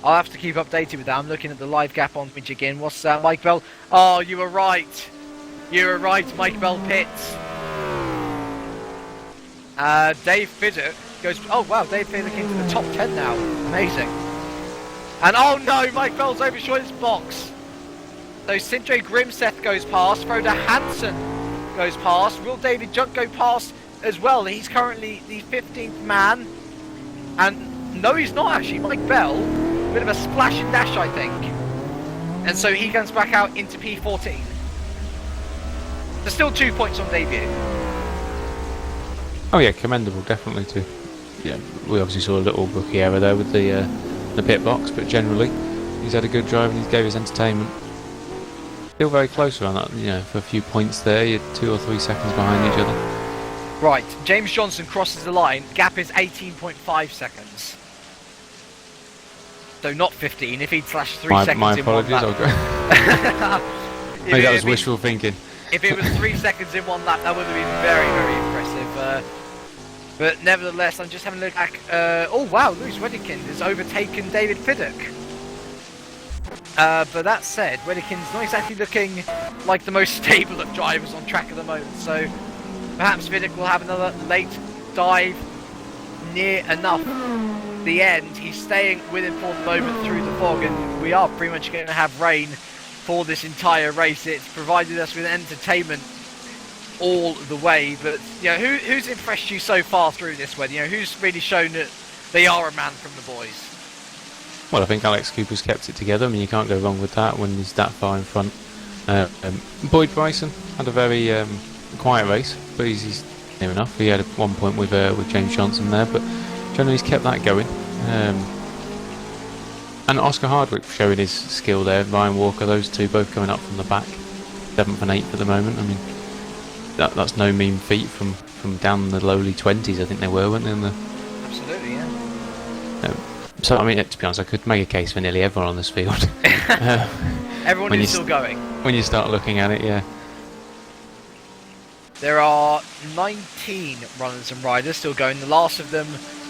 I'll have to keep updated with that. I'm looking at the live gap on which again. What's that, Mike Bell? Oh, you were right. You were right, Mike Bell pits. Dave Fiddock goes... Oh, wow, Dave Fiddock into the top 10 now. Amazing. And oh no, Mike Bell's overshot his box. So Sindre Grimseth goes past. Froda Hansen goes past. Will David Junk go past as well? He's currently the 15th man. And no, he's not actually. Mike Bell, bit of a splash and dash, I think. And so he comes back out into P14. There's still 2 points on debut. Oh yeah, commendable, definitely too. Yeah, we obviously saw a little rookie error there with the pit box, but generally he's had a good drive and he gave us entertainment. Still very close around that, you know, for a few points there. You're 2 or 3 seconds behind each other. Right, James Johnson crosses the line. Gap is 18.5 seconds. So not 15. If he'd slashed 3 seconds my in one apologies. lap. Maybe that was wishful thinking. If it was 3 seconds in one lap, that would have been very, very impressive. But nevertheless, I'm just having a look back. Oh wow, Lewis Wedekind has overtaken David Fiddick. But that said, Wedekind's not exactly looking like the most stable of drivers on track at the moment. So perhaps Fiddick will have another late dive near enough the end. He's staying with him for the moment through the fog, and we are pretty much going to have rain for this entire race. It's provided us with entertainment all the way. But you know, who's impressed you so far through this one? You know, who's really shown that they are a man from the boys? Well, I think Alex Cooper's kept it together. I mean, you can't go wrong with that when he's that far in front. Boyd Bryson had a very quiet race, but he's near enough. He had one point with James Johnson there, but generally he's kept that going. And Oscar Hardwick showing his skill there. Ryan Walker, those two both coming up from the back, 7th and 8th at the moment. I mean, that's no mean feat from down in the lowly 20s. I think they were, weren't they? Absolutely, yeah. So I mean, to be honest, I could make a case for nearly everyone on this field. Everyone is still going. When you start looking at it, yeah. There are 19 runners and riders still going. The last of them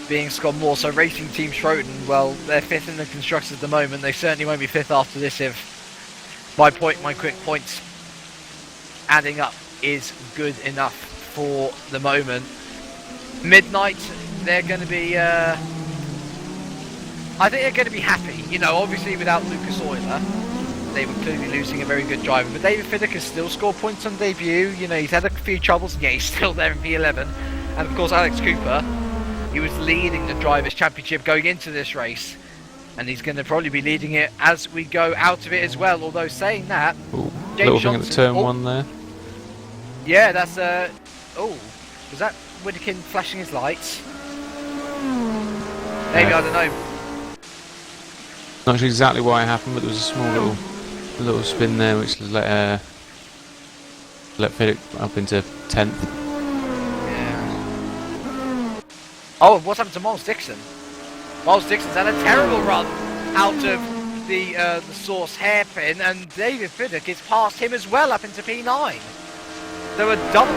being Scott Moore. So Racing Team Schroten, well, they're 5th in the constructors at the moment. They certainly won't be 5th after this if my quick points adding up is good enough for the moment. Midnight, they're going to be I think they're going to be happy, you know, obviously without Lucas Euler. They were clearly losing a very good driver, but David Fiddick has still scored points on debut. You know, he's had a few troubles, and yeah, he's still there in P11. And of course, Alex Cooper, he was leading the Drivers' Championship going into this race, and he's going to probably be leading it as we go out of it as well. Although saying that, little thing at the turn one there. Yeah, that's oh, was that Wedekind flashing his lights? Maybe, I don't know. Not sure exactly why it happened, but there was a small little spin there which let Fiddick up into 10th. Yeah. Oh, what's happened to Miles Dixon? Miles Dixon's had a terrible run out of the Source hairpin, and David Fiddick is past him as well up into P9. So a double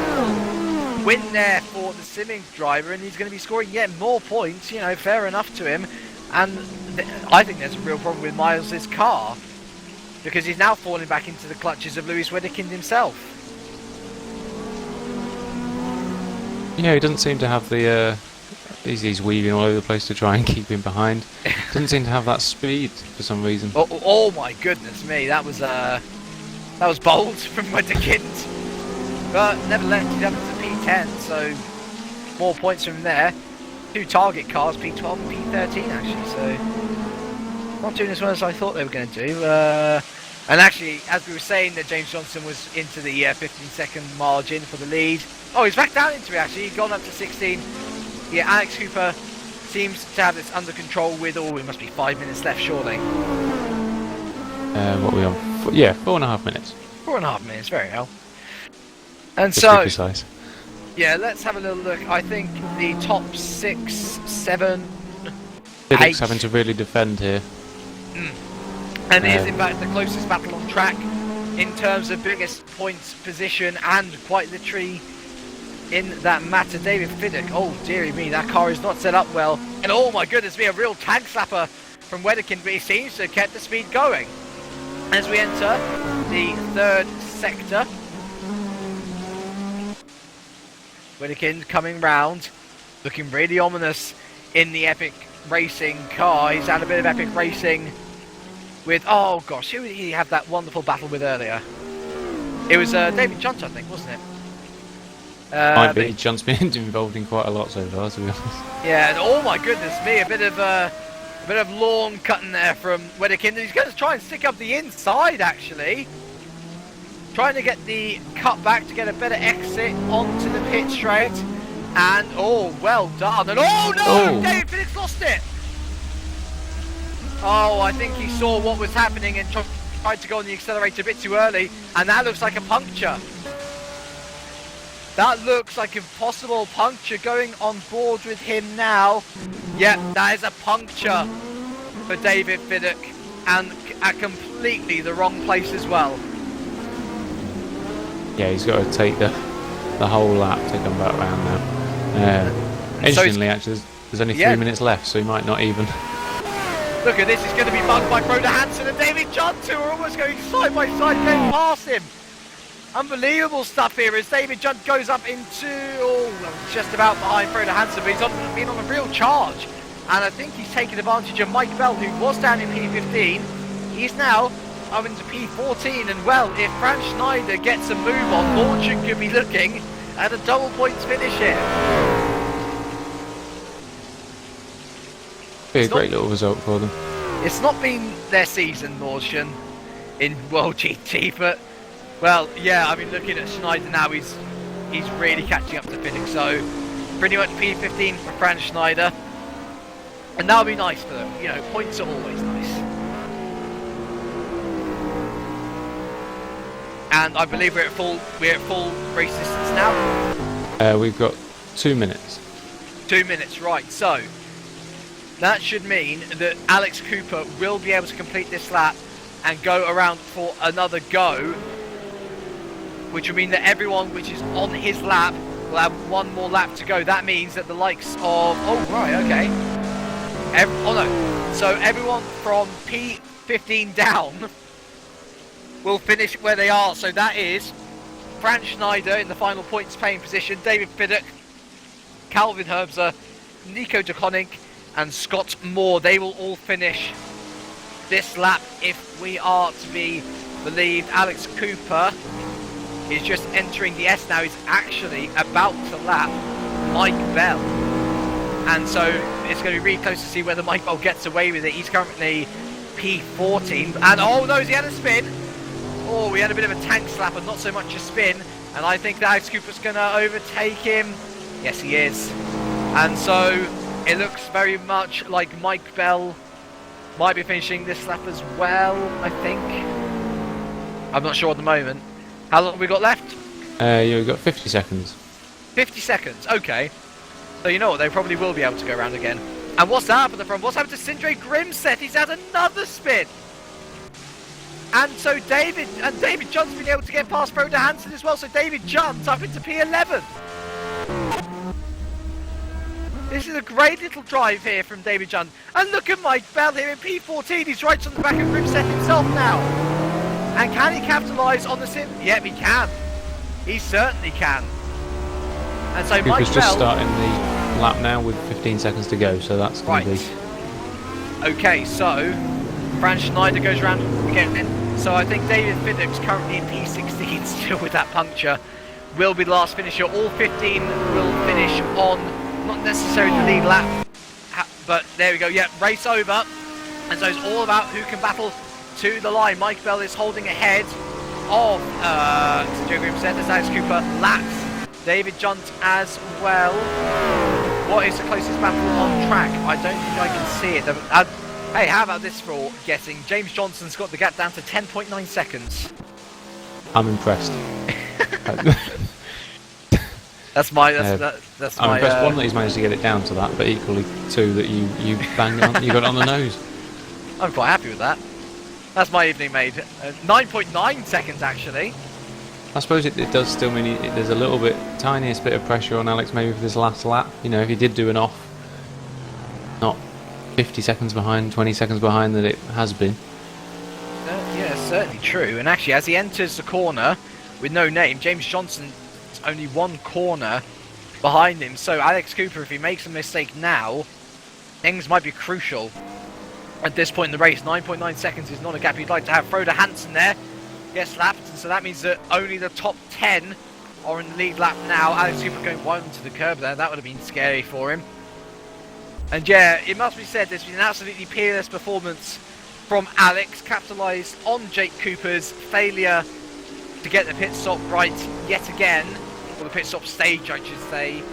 win there for the Simming driver, and he's going to be scoring yet more points. You know, fair enough to him. And I think there's a real problem with Miles' car, because he's now falling back into the clutches of Lewis Wedekind himself. Yeah, he doesn't seem to have the... he's weaving all over the place to try and keep him behind. Doesn't seem to have that speed for some reason. Oh my goodness me, that was bold from Wedekind. But nevertheless, he's up to P10, so more points from there. 2 target cars, P12 and P13 actually, so not doing as well as I thought they were going to do. And actually, as we were saying, that James Johnson was into the 15-second margin for the lead. Oh, he's back down into it actually, he's gone up to 16. Yeah, Alex Cooper seems to have this under control with, oh, it must be 5 minutes left surely. What are we on? Yeah, 4.5 minutes. 4.5 minutes, very well. And Just so... to be precise. Yeah, let's have a little look. I think the top 6, 7, Fiddick's 8... having to really defend here. And it is in fact the closest battle on track in terms of biggest points position, and quite literally in that matter. David Fiddick, oh dearie me, that car is not set up well. And oh my goodness me, a real tag slapper from Wedekind, but he seems to have kept the speed going. As we enter the 3rd sector, Wedekind coming round, looking really ominous in the Epic Racing car. He's had a bit of Epic Racing with, oh gosh, who did he have that wonderful battle with earlier? It was David Johnson, I think, wasn't it? Might be. John's been involved in quite a lot so far, to be honest. Yeah, and oh my goodness me, a bit of lawn cutting there from Wedekind. He's going to try and stick up the inside, actually. Trying to get the cut back to get a better exit onto the pit straight. And, oh, well done. And, oh, no! Oh. David Phoenix lost it! Oh, I think he saw what was happening and tried to go on the accelerator a bit too early. And that looks like a puncture. That looks like a possible puncture going on board with him now. Yeah, that is a puncture for David Piddock. And at completely the wrong place as well. Yeah, he's got to take the whole lap to come back round now. Interestingly, actually, there's only 3 minutes left, so he might not even... Look at this, he's going to be mugged by Frodo Hansen and David Junt, who are almost going side by side, going past him. Unbelievable stuff here as David Junt goes up into, just about behind Frodo Hansen, but he's been on a real charge. And I think he's taken advantage of Mike Bell, who was down in P15. He's now up into P14, and well, if Franz Schneider gets a move on, Launchen could be looking at a double points finish here. Be a great little result for them. It's not been their season, Launchen, in World GT, but, well, yeah, I mean, looking at Schneider now, he's really catching up to Piddock, so pretty much P15 for Franz Schneider. And that'll be nice for them. You know, points are always nice. And I believe we're at full race distance now. We've got 2 minutes. 2 minutes, right. So that should mean that Alex Cooper will be able to complete this lap and go around for another go, which will mean that everyone which is on his lap will have one more lap to go. That means that the likes of... Oh, right, okay. So everyone from P15 down will finish where they are. So that is Franz Schneider in the final points paying position, David Piddock, Calvin Herbser, Nico de Koning and Scott Moore. They will all finish this lap if we are to be believed. Alex Cooper is just entering the S now. He's actually about to lap Mike Bell. And so it's going to be really close to see whether Mike Bell gets away with it. He's currently P14. And oh no, he had a spin. Oh, we had a bit of a tank slap and not so much a spin. And I think that Alex Cooper's going to overtake him. Yes, he is. And so it looks very much like Mike Bell might be finishing this lap as well, I think. I'm not sure at the moment. How long have we got left? Yeah, we've got 50 seconds. 50 seconds, okay. So you know what, they probably will be able to go around again. And what's that at the front? What's happened to Sindre Grimseth? He's had another spin. And so David Junt's been able to get past Frodo Hansen as well. So David Junt up into P11. This is a great little drive here from David Junt. And look at Mike Bell here in P14. He's right on the back of Grimseth himself now. And can he capitalise on the sim? Yep, he can. He certainly can. And so Mike Cooper's Bell... just starting the lap now with 15 seconds to go, so that's going to be... Okay, so Franz Schneider goes around again. So I think David Piddock's currently in P16 still with that puncture. Will be the last finisher. All 15 will finish on, not necessarily the lead lap, but there we go. Yeah, race over. And so it's all about who can battle to the line. Mike Bell is holding ahead of Joe Grimseth as Alex Cooper laps David Junt as well. What is the closest battle on track? I don't think I can see it. Hey, how about this for guessing? James Johnson's got the gap down to 10.9 seconds. I'm impressed. That's my. I'm impressed. One, that he's managed to get it down to that, but equally two, that you banged on, you got it on the nose. I'm quite happy with that. That's my evening made. 9.9 seconds actually. I suppose it does still mean there's a little bit, tiniest bit of pressure on Alex maybe for this last lap. You know, if he did do an off, not 50 seconds behind, 20 seconds behind that it has been. Yeah, certainly true. And actually, as he enters the corner with no name, James Johnson's only one corner behind him. So Alex Cooper, if he makes a mistake now, things might be crucial at this point in the race. 9.9 seconds is not a gap you'd like to have. Frodo Hansen there gets lapped, and so that means that only the top 10 are in the lead lap now. Alex Cooper going one to the curb there. That would have been scary for him. And yeah, it must be said, there's been an absolutely peerless performance from Alex, capitalised on Jake Cooper's failure to get the pit stop right yet again, or the pit stop stage I should say,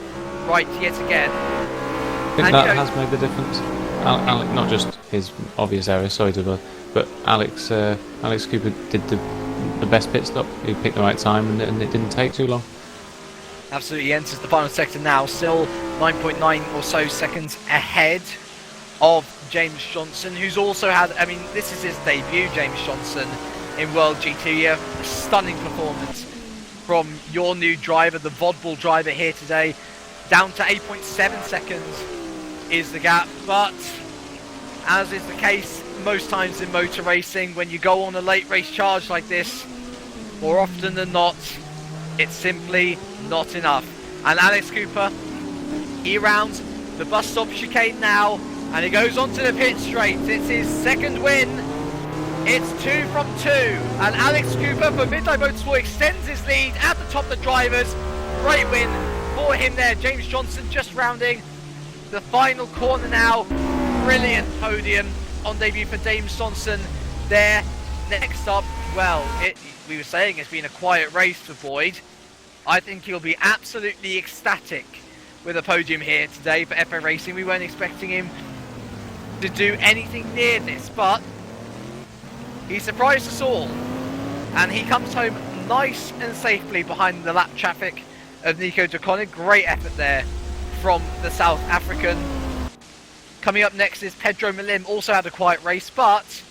right yet again. I think And, that you know, has made the difference. Alex, not just his obvious error, sorry to but Alex Cooper did the best pit stop. He picked the right time, and it didn't take too long. Absolutely enters the final sector now, still 9.9 or so seconds ahead of James Johnson, who's also had, I mean, this is his debut, James Johnson, in World GT. A stunning performance from your new driver, the Vodball driver here today. Down to 8.7 seconds is the gap, but as is the case most times in motor racing, when you go on a late race charge like this, more often than not, it's simply not enough. And Alex Cooper, he rounds the bus stop chicane now, and he goes onto the pit straight. It's his second win. It's 2 from 2, and Alex Cooper for Midnight Motorsport extends his lead at the top of the drivers. Great win for him there. James Johnson just rounding the final corner now. Brilliant podium on debut for James Johnson there. Next up, well, we were saying it's been a quiet race for Boyd. I think he'll be absolutely ecstatic with a podium here today for FA Racing. We weren't expecting him to do anything near this, but he surprised us all, and he comes home nice and safely behind the lap traffic of Nico de Koning. Great effort there from the South African. Coming up next is Pedro Malim, also had a quiet race, but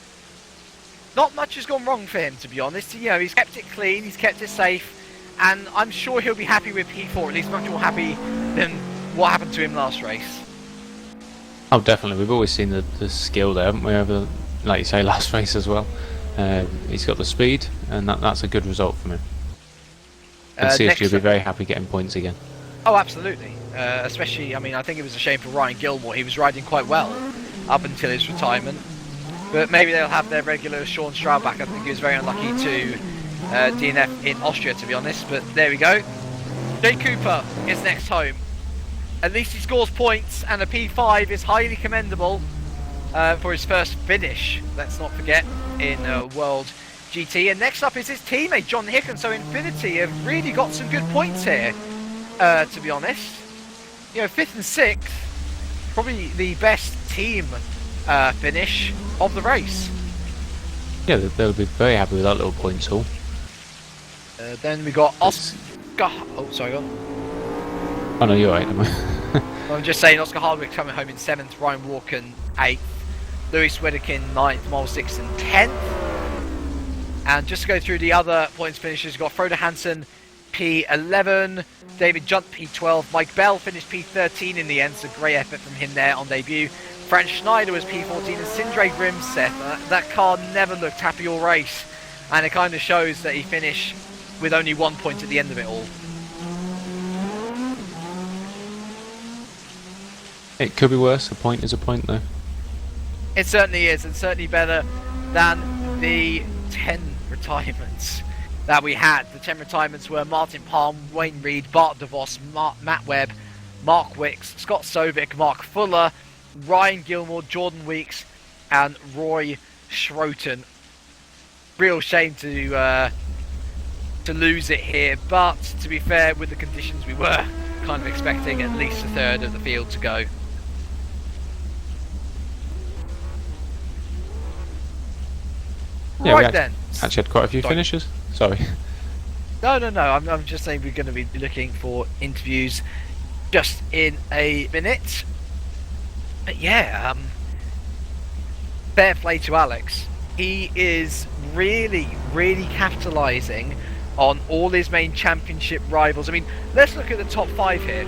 not much has gone wrong for him, to be honest. You know, he's kept it clean, he's kept it safe, and I'm sure he'll be happy with P4, at least much more happy than what happened to him last race. Oh, definitely. We've always seen the skill there, haven't we, over, like you say, last race as well. He's got the speed, and that's a good result from him. And CSG will be very happy getting points again. Oh, absolutely. Especially, I mean, I think it was a shame for Ryan Gilmore. He was riding quite well up until his retirement. But maybe they'll have their regular Sean Stroud back. I think he was very unlucky to DNF in Austria, to be honest. But there we go. Jay Cooper is next home. At least he scores points, and a P5 is highly commendable for his first finish, let's not forget, in World GT. And next up is his teammate, John Hicken. So Infinity have really got some good points here, to be honest. You know, 5th and 6th, probably the best team finish of the race. Yeah, they'll be very happy with that little points haul. Then we got Oscar... Oh, sorry, go on. Oh no, you're right. I'm just saying, Oscar Hardwick coming home in 7th, Ryan Walken 8th, Lewis Wedekind 9th, Miles Dixon 10th. And just to go through the other points finishers, we've got Frodo Hansen P11, David Junt P12, Mike Bell finished P13 in the end, so great effort from him there on debut. Franz Schneider was P14, and Sindre Grimseth, that car never looked happy all race, and it kind of shows that he finished with only 1 point at the end of it all. It could be worse. A point is a point, though. It certainly is, and certainly better than the 10 retirements that we had. The 10 retirements were Martin Palm, Wayne Reed, Bart DeVos, Matt Webb, Mark Wicks, Scott Sovic, Mark Fuller, Ryan Gilmore, Jordan Weeks, and Roy Schroten. Real shame to lose it here, but to be fair, with the conditions, we were kind of expecting at least a third of the field to go. Yeah, Right then. Actually had quite a few finishes. Sorry. No. I'm just saying we're going to be looking for interviews just in a minute. But yeah, fair play to Alex. He is really capitalising on all his main championship rivals. I mean, let's look at the top 5 here.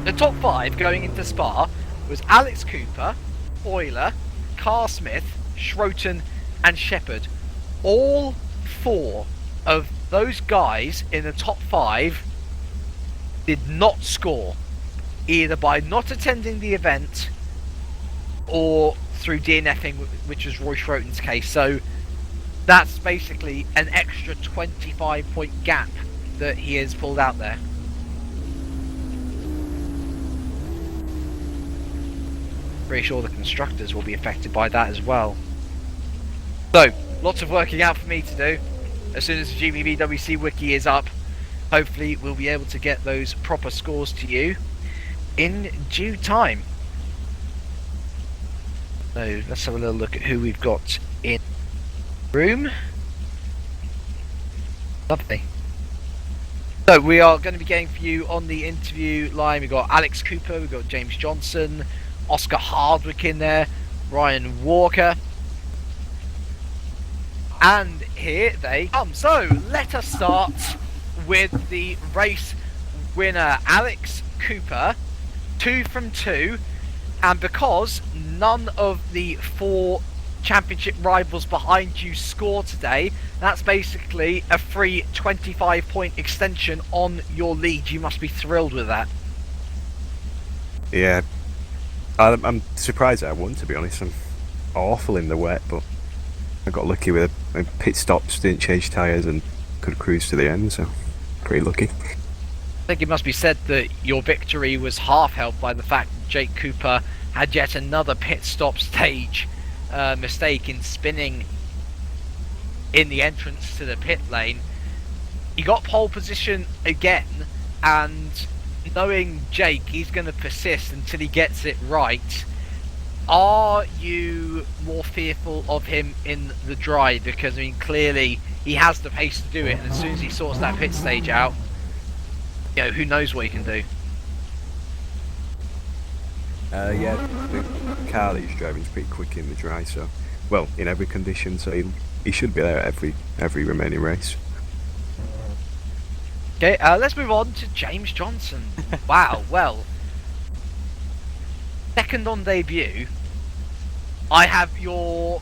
The top 5 going into Spa was Alex Cooper, Euler, Carl Smith, Schroten, and Shepherd. All 4 of those guys in the top 5 did not score, either by not attending the event or through DNFing, which was Roy Schroten's case. So that's basically an extra 25-point gap that he has pulled out there. Pretty sure the constructors will be affected by that as well. So, lots of working out for me to do. As soon as the GPVWC wiki is up, hopefully we'll be able to get those proper scores to you. in due time. So let's have a little look at who we've got in the room. Lovely. So we are going to be getting for you on the interview line. We've got Alex Cooper, we've got James Johnson, Oscar Hardwick in there, Ryan Walker. And here they come. So let us start with the race winner, Alex Cooper, 2 from 2. And because none of the 4 championship rivals behind you score today, that's basically a free 25-point extension on your lead. You must be thrilled with that. Yeah, I'm surprised that I won, to be honest. I'm awful in the wet, but I got lucky with a pit stops, didn't change tyres and could cruise to the end, so pretty lucky. I think it must be said that your victory was half helped by the fact that Jake Cooper had yet another pit stop stage mistake in spinning in the entrance to the pit lane. He got pole position again, and knowing Jake, he's going to persist until he gets it right. Are you more fearful of him in the dry? Because, I mean, clearly he has the pace to do it, and as soon as he sorts that pit stage out, you know, who knows what he can do. Yeah, the car that he's driving is pretty quick in the dry, so, well, in every condition, so he should be there at every remaining race. Okay, let's move on to James Johnson. Wow, well, second on debut, I have your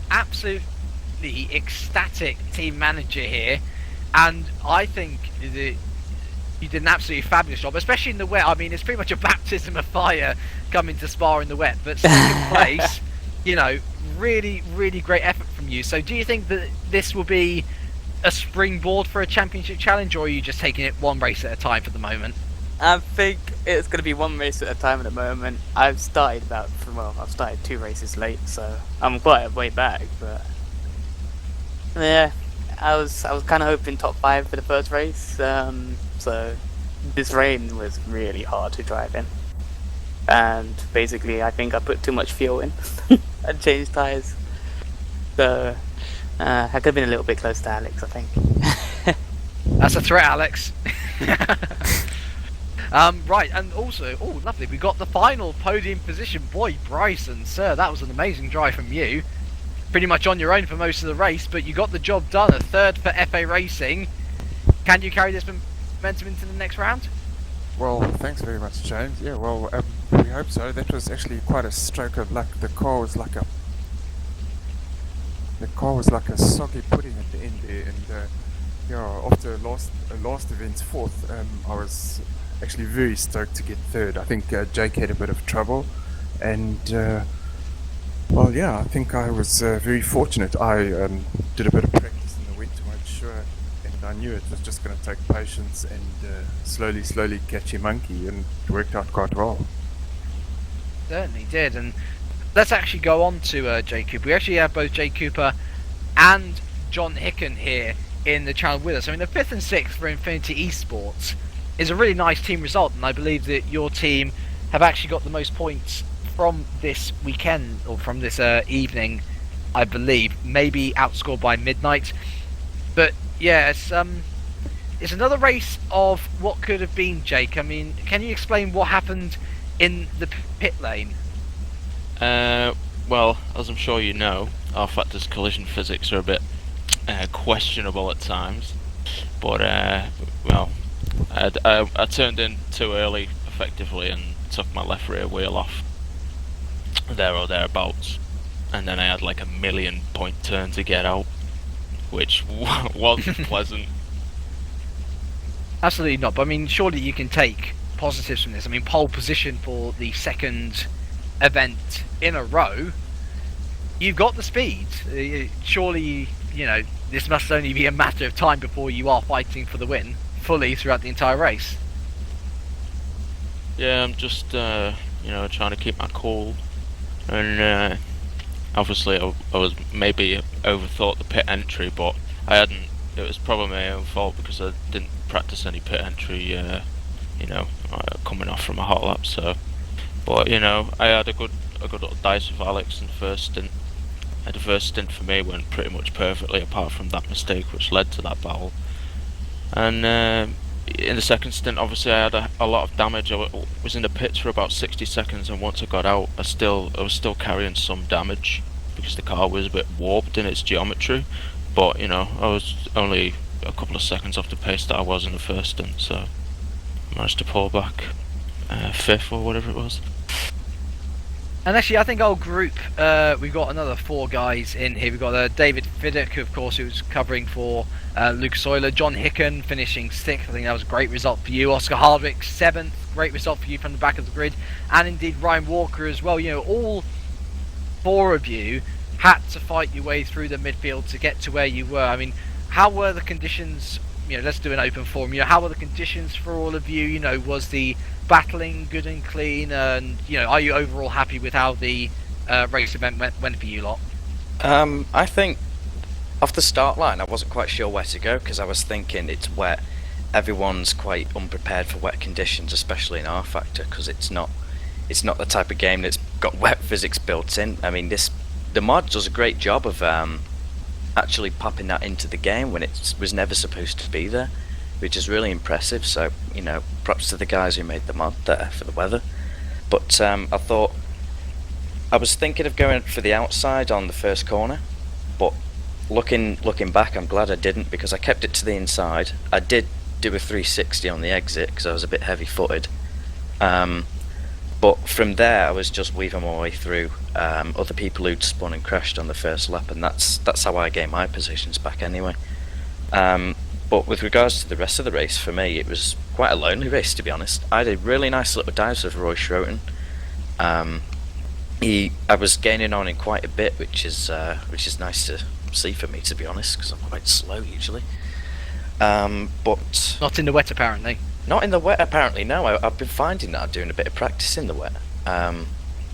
absolutely ecstatic team manager here, and I think that you did an absolutely fabulous job, especially in the wet. I mean, it's pretty much a baptism of fire coming to Spa in the wet, but second place, you know, really, really great effort from you. So do you think that this will be a springboard for a championship challenge, or are you just taking it one race at a time for the moment? I think it's going to be one race at a time at the moment. I've started 2 races late, so I'm quite a way back, but yeah, I was kind of hoping top 5 for the first race. So this rain was really hard to drive in, and basically I think I put too much fuel in and changed tyres, so I could have been a little bit close to Alex, I think. That's a threat, Alex. Right, and also, oh lovely, we got the final podium position. Boy, Bryson, sir, that was an amazing drive from you. Pretty much on your own for most of the race, but you got the job done. A third for FA Racing. Can you carry this momentum into the next round? Well, thanks very much, James. Yeah, well, we hope so. That was actually quite a stroke of luck. The car was like a soggy pudding at the end there, and yeah, after last event's fourth, I was actually very stoked to get third. I think Jake had a bit of trouble, and well, yeah, I think I was very fortunate. I did a bit of practice in the wet to make sure, and I knew it was just going to take patience and slowly catch your monkey, and it worked out quite well. Certainly did, and let's actually go on to Jake Cooper. We actually have both Jake Cooper and John Hicken here in the channel with us. I mean, the 5th and 6th for Infinity Esports is a really nice team result, and I believe that your team have actually got the most points from this weekend, or from this evening, I believe. Maybe outscored by midnight. But yeah, it's another race of what could have been, Jake. I mean, can you explain what happened in the pit lane? Well, as I'm sure you know, our factors collision physics are a bit questionable at times. But, well, I turned in too early, effectively, and took my left rear wheel off, there or thereabouts. And then I had like a 1,000,000 point turn to get out, which wasn't pleasant. Absolutely not, but I mean, surely you can take positives from this. I mean, pole position for the second event in a row. You've got the speed. Surely, you know, this must only be a matter of time before you are fighting for the win fully throughout the entire race. Yeah, I'm just, you know, trying to keep my cool. And obviously I was maybe overthought the pit entry, but I hadn't. It was probably my own fault because I didn't practice any pit entry, you know, coming off from a hot lap. So, but you know, I had a good little dice with Alex in the first stint. The first stint for me went pretty much perfectly, apart from that mistake which led to that battle. And in the second stint, obviously, I had a lot of damage. I was in the pits for about 60 seconds, and once I got out, I was still carrying some damage because the car was a bit warped in its geometry. But you know, I was only a couple of seconds off the pace that I was in the first stint, so I managed to pull back 5th or whatever it was. And actually, I think our group, we've got another 4 guys in here. We've got David Fiddick, of course, who's covering for Lucas Euler. John Hicken finishing 6th. I think that was a great result for you. Oscar Hardwick, 7th. Great result for you from the back of the grid. And indeed, Ryan Walker as well. You know, all 4 of you had to fight your way through the midfield to get to where you were. I mean, how were the conditions? You know, let's do an open forum. You know, how were the conditions for all of you? You know, was the battling good and clean, and you know, are you overall happy with how the race event went for you lot? I think off the start line I wasn't quite sure where to go, because I was thinking it's wet, everyone's quite unprepared for wet conditions, especially in R Factor, because it's not the type of game that's got wet physics built in. I mean, the mod does a great job of actually popping that into the game when it was never supposed to be there, which is really impressive. So, you know, props to the guys who made the mod there for the weather. But I thought, I was thinking of going for the outside on the first corner, but looking back, I'm glad I didn't, because I kept it to the inside. I did do a 360 on the exit because I was a bit heavy-footed. But from there, I was just weaving my way through other people who'd spun and crashed on the first lap, and that's how I gained my positions back anyway. But with regards to the rest of the race, for me, it was quite a lonely race, to be honest. I had a really nice little dives with Roy Schroten. I was gaining on him quite a bit, which is nice to see for me, to be honest, because I'm quite slow usually. But Not in the wet, apparently. not in the wet, apparently. No, I've been finding that I'm doing a bit of practice in the wet.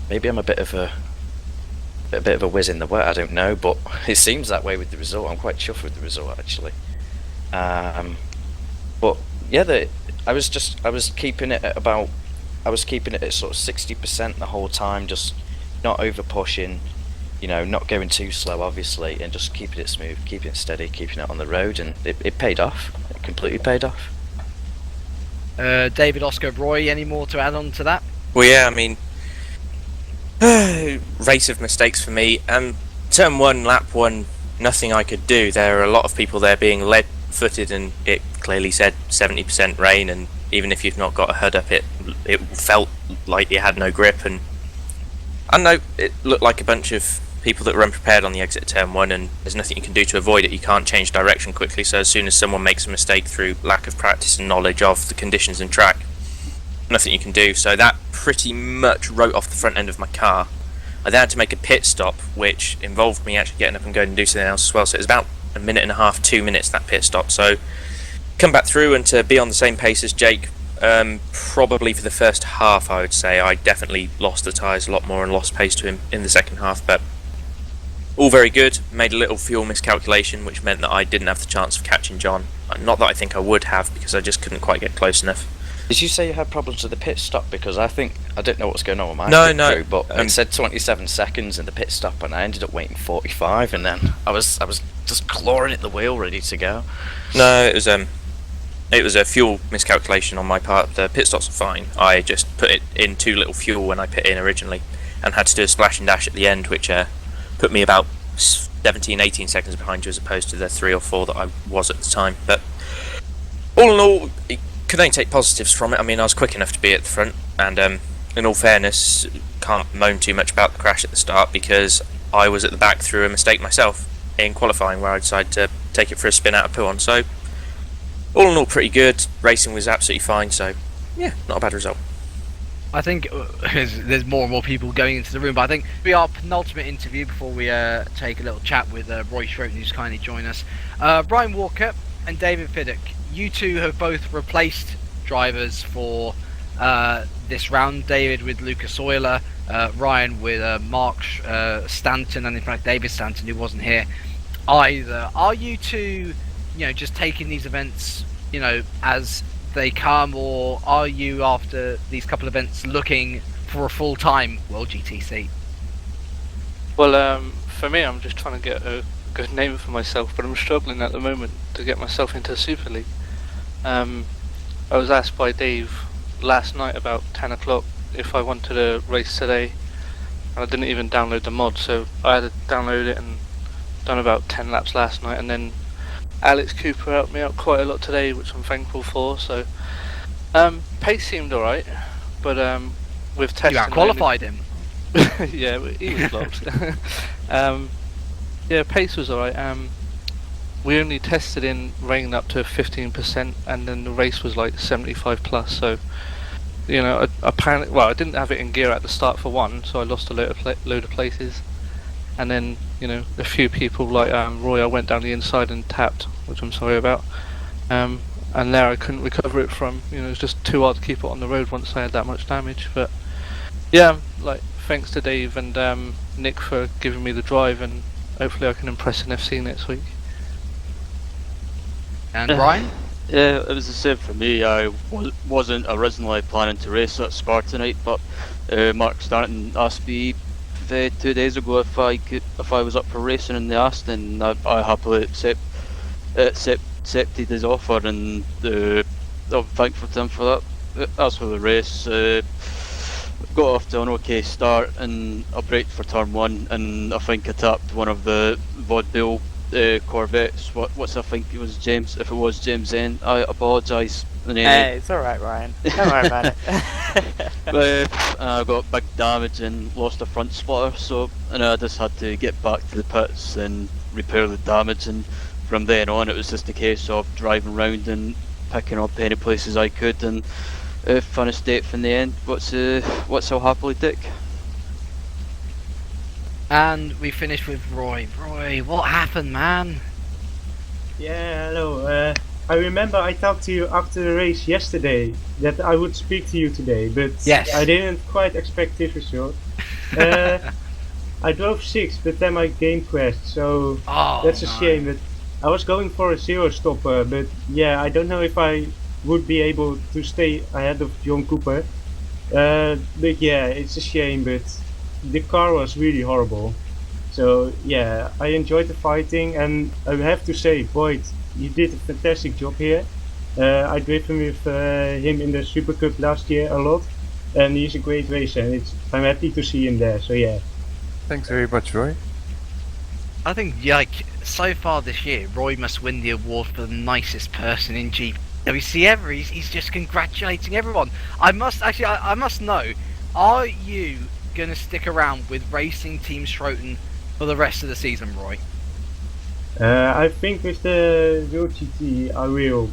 Maybe I'm a bit of a whiz in the wet. I don't know, but it seems that way with the result. I'm quite chuffed with the result, actually. But yeah, I was keeping it at sort of 60% the whole time, just not over pushing, you know, not going too slow, obviously, and just keeping it smooth, keeping it steady, keeping it on the road, and it paid off. It completely paid off. David, Oscar, Roy, any more to add on to that? Well, yeah, I mean, race of mistakes for me. Turn 1, lap 1, nothing I could do. There are a lot of people there being lead-footed, and it clearly said 70% rain, and even if you've not got a hood up, it felt like you had no grip, and I don't know, it looked like a bunch of people that were unprepared on the exit of turn 1, and there's nothing you can do to avoid it. You can't change direction quickly, so as soon as someone makes a mistake through lack of practice and knowledge of the conditions and track, nothing you can do. So that pretty much wrote off the front end of my car. I then had to make a pit stop, which involved me actually getting up and going and do something else as well, so it was about a minute and a half, 2 minutes, that pit stop. So come back through and to be on the same pace as Jake, probably for the first half, I would say I definitely lost the tyres a lot more and lost pace to him in the second half, but all very good. Made a little fuel miscalculation, which meant that I didn't have the chance of catching John. Not that I think I would have, because I just couldn't quite get close enough. Did you say you had problems with the pit stop? Because I don't know what's going on with my No, crew, but it said 27 seconds in the pit stop, and I ended up waiting 45, and then I was just clawing at the wheel, ready to go. No, it was a fuel miscalculation on my part. The pit stops are fine. I just put it in too little fuel when I pit in originally, and had to do a splash and dash at the end, which put me about 17-18 seconds behind you, as opposed to the 3 or 4 that I was at the time. But all in all, you could only take positives from it. I mean, I was quick enough to be at the front, and in all fairness, can't moan too much about the crash at the start, because I was at the back through a mistake myself in qualifying, where I decided to take it for a spin out of Pouhon. So all in all, pretty good. Racing was absolutely fine, so yeah, not a bad result. I think there's more and more people going into the room, but I think we are penultimate interview before we take a little chat with Roy Schroten, who's kindly joined us. Ryan Walker and David Fiddick, you two have both replaced drivers for this round. David with Lucas Euler, Ryan with Mark Stanton, and in fact David Stanton, who wasn't here either. Are you two, just taking these events, as they come, or are you, after these couple of events, looking for a full-time World GT seat? Well, for me, I'm just trying to get a good name for myself, but I'm struggling at the moment to get myself into Super League. I was asked by Dave last night about 10 o'clock if I wanted to race today, and I didn't even download the mod, so I had to download it and done about 10 laps last night, and then Alex Cooper helped me out quite a lot today, which I'm thankful for. So pace seemed alright, but with testing, You out-qualified him. yeah, he was blocked. Yeah, pace was alright. We only tested in rain up to 15%, and then the race was like 75 plus. So, you know, apparently, well, I didn't have it in gear at the start for one, so I lost a load of places. And then, you know, a few people like Roy, I went down the inside and tapped, which I'm sorry about. And there I couldn't recover it from. You know, it was just too hard to keep it on the road once I had that much damage. But yeah, like, thanks to Dave and Nick for giving me the drive, and hopefully I can impress an FC next week. And Brian? Yeah, it was the same for me. I wasn't originally planning to race at Spa tonight, but Mark Stanton asked me 2 days ago if I was up for racing in the Aston. I happily accepted his offer, and I'm thankful to him for that. As for the race, got off to an okay start and I braked for turn 1, and I think I tapped one of the Vaudeville Corvettes. What's I think it was James. If it was James, then I apologise. Hey, it's alright, Ryan. Don't worry about it. But I got big damage and lost a front spotter, so I just had to get back to the pits and repair the damage, and from then on it was just a case of driving around and picking up any places I could, and finished 8th in the end. What's I'll happily take. And we finished with Roy. Roy, what happened, man? Yeah, hello. I remember I talked to you after the race yesterday that I would speak to you today, but yes. I didn't quite expect this result. I drove 6th, but then my game crashed, so that's a shame. But I was going for a 0 stopper, but yeah, I don't know if I would be able to stay ahead of John Cooper. But yeah, it's a shame, but the car was really horrible. So yeah, I enjoyed the fighting, and I have to say, Boyd, you did a fantastic job here. I driven with him in the Super Cup last year a lot, and he's a great racer, and I'm happy to see him there, so yeah. Thanks very much, Roy. I think, like, so far this year, Roy must win the award for the nicest person in GPVWC ever. He's just congratulating everyone. I must know, are you going to stick around with Racing Team Schroten for the rest of the season, Roy? I think with the World GT I will.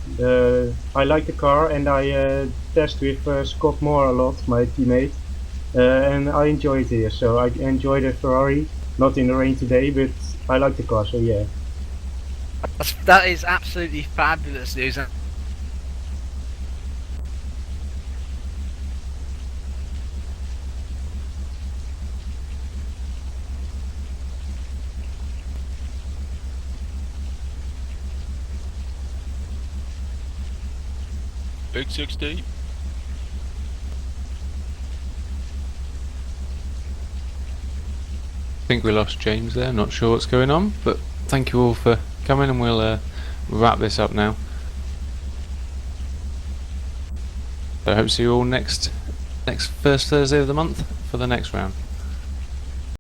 I like the car, and I test with Scott Moore a lot, my teammate, and I enjoy it here. So I enjoy the Ferrari, not in the rain today, but I like the car, so yeah. That is absolutely fabulous news. Big 60. I think we lost James there, not sure what's going on, but thank you all for coming, and we'll wrap this up now. So I hope to see you all next first Thursday of the month for the next round.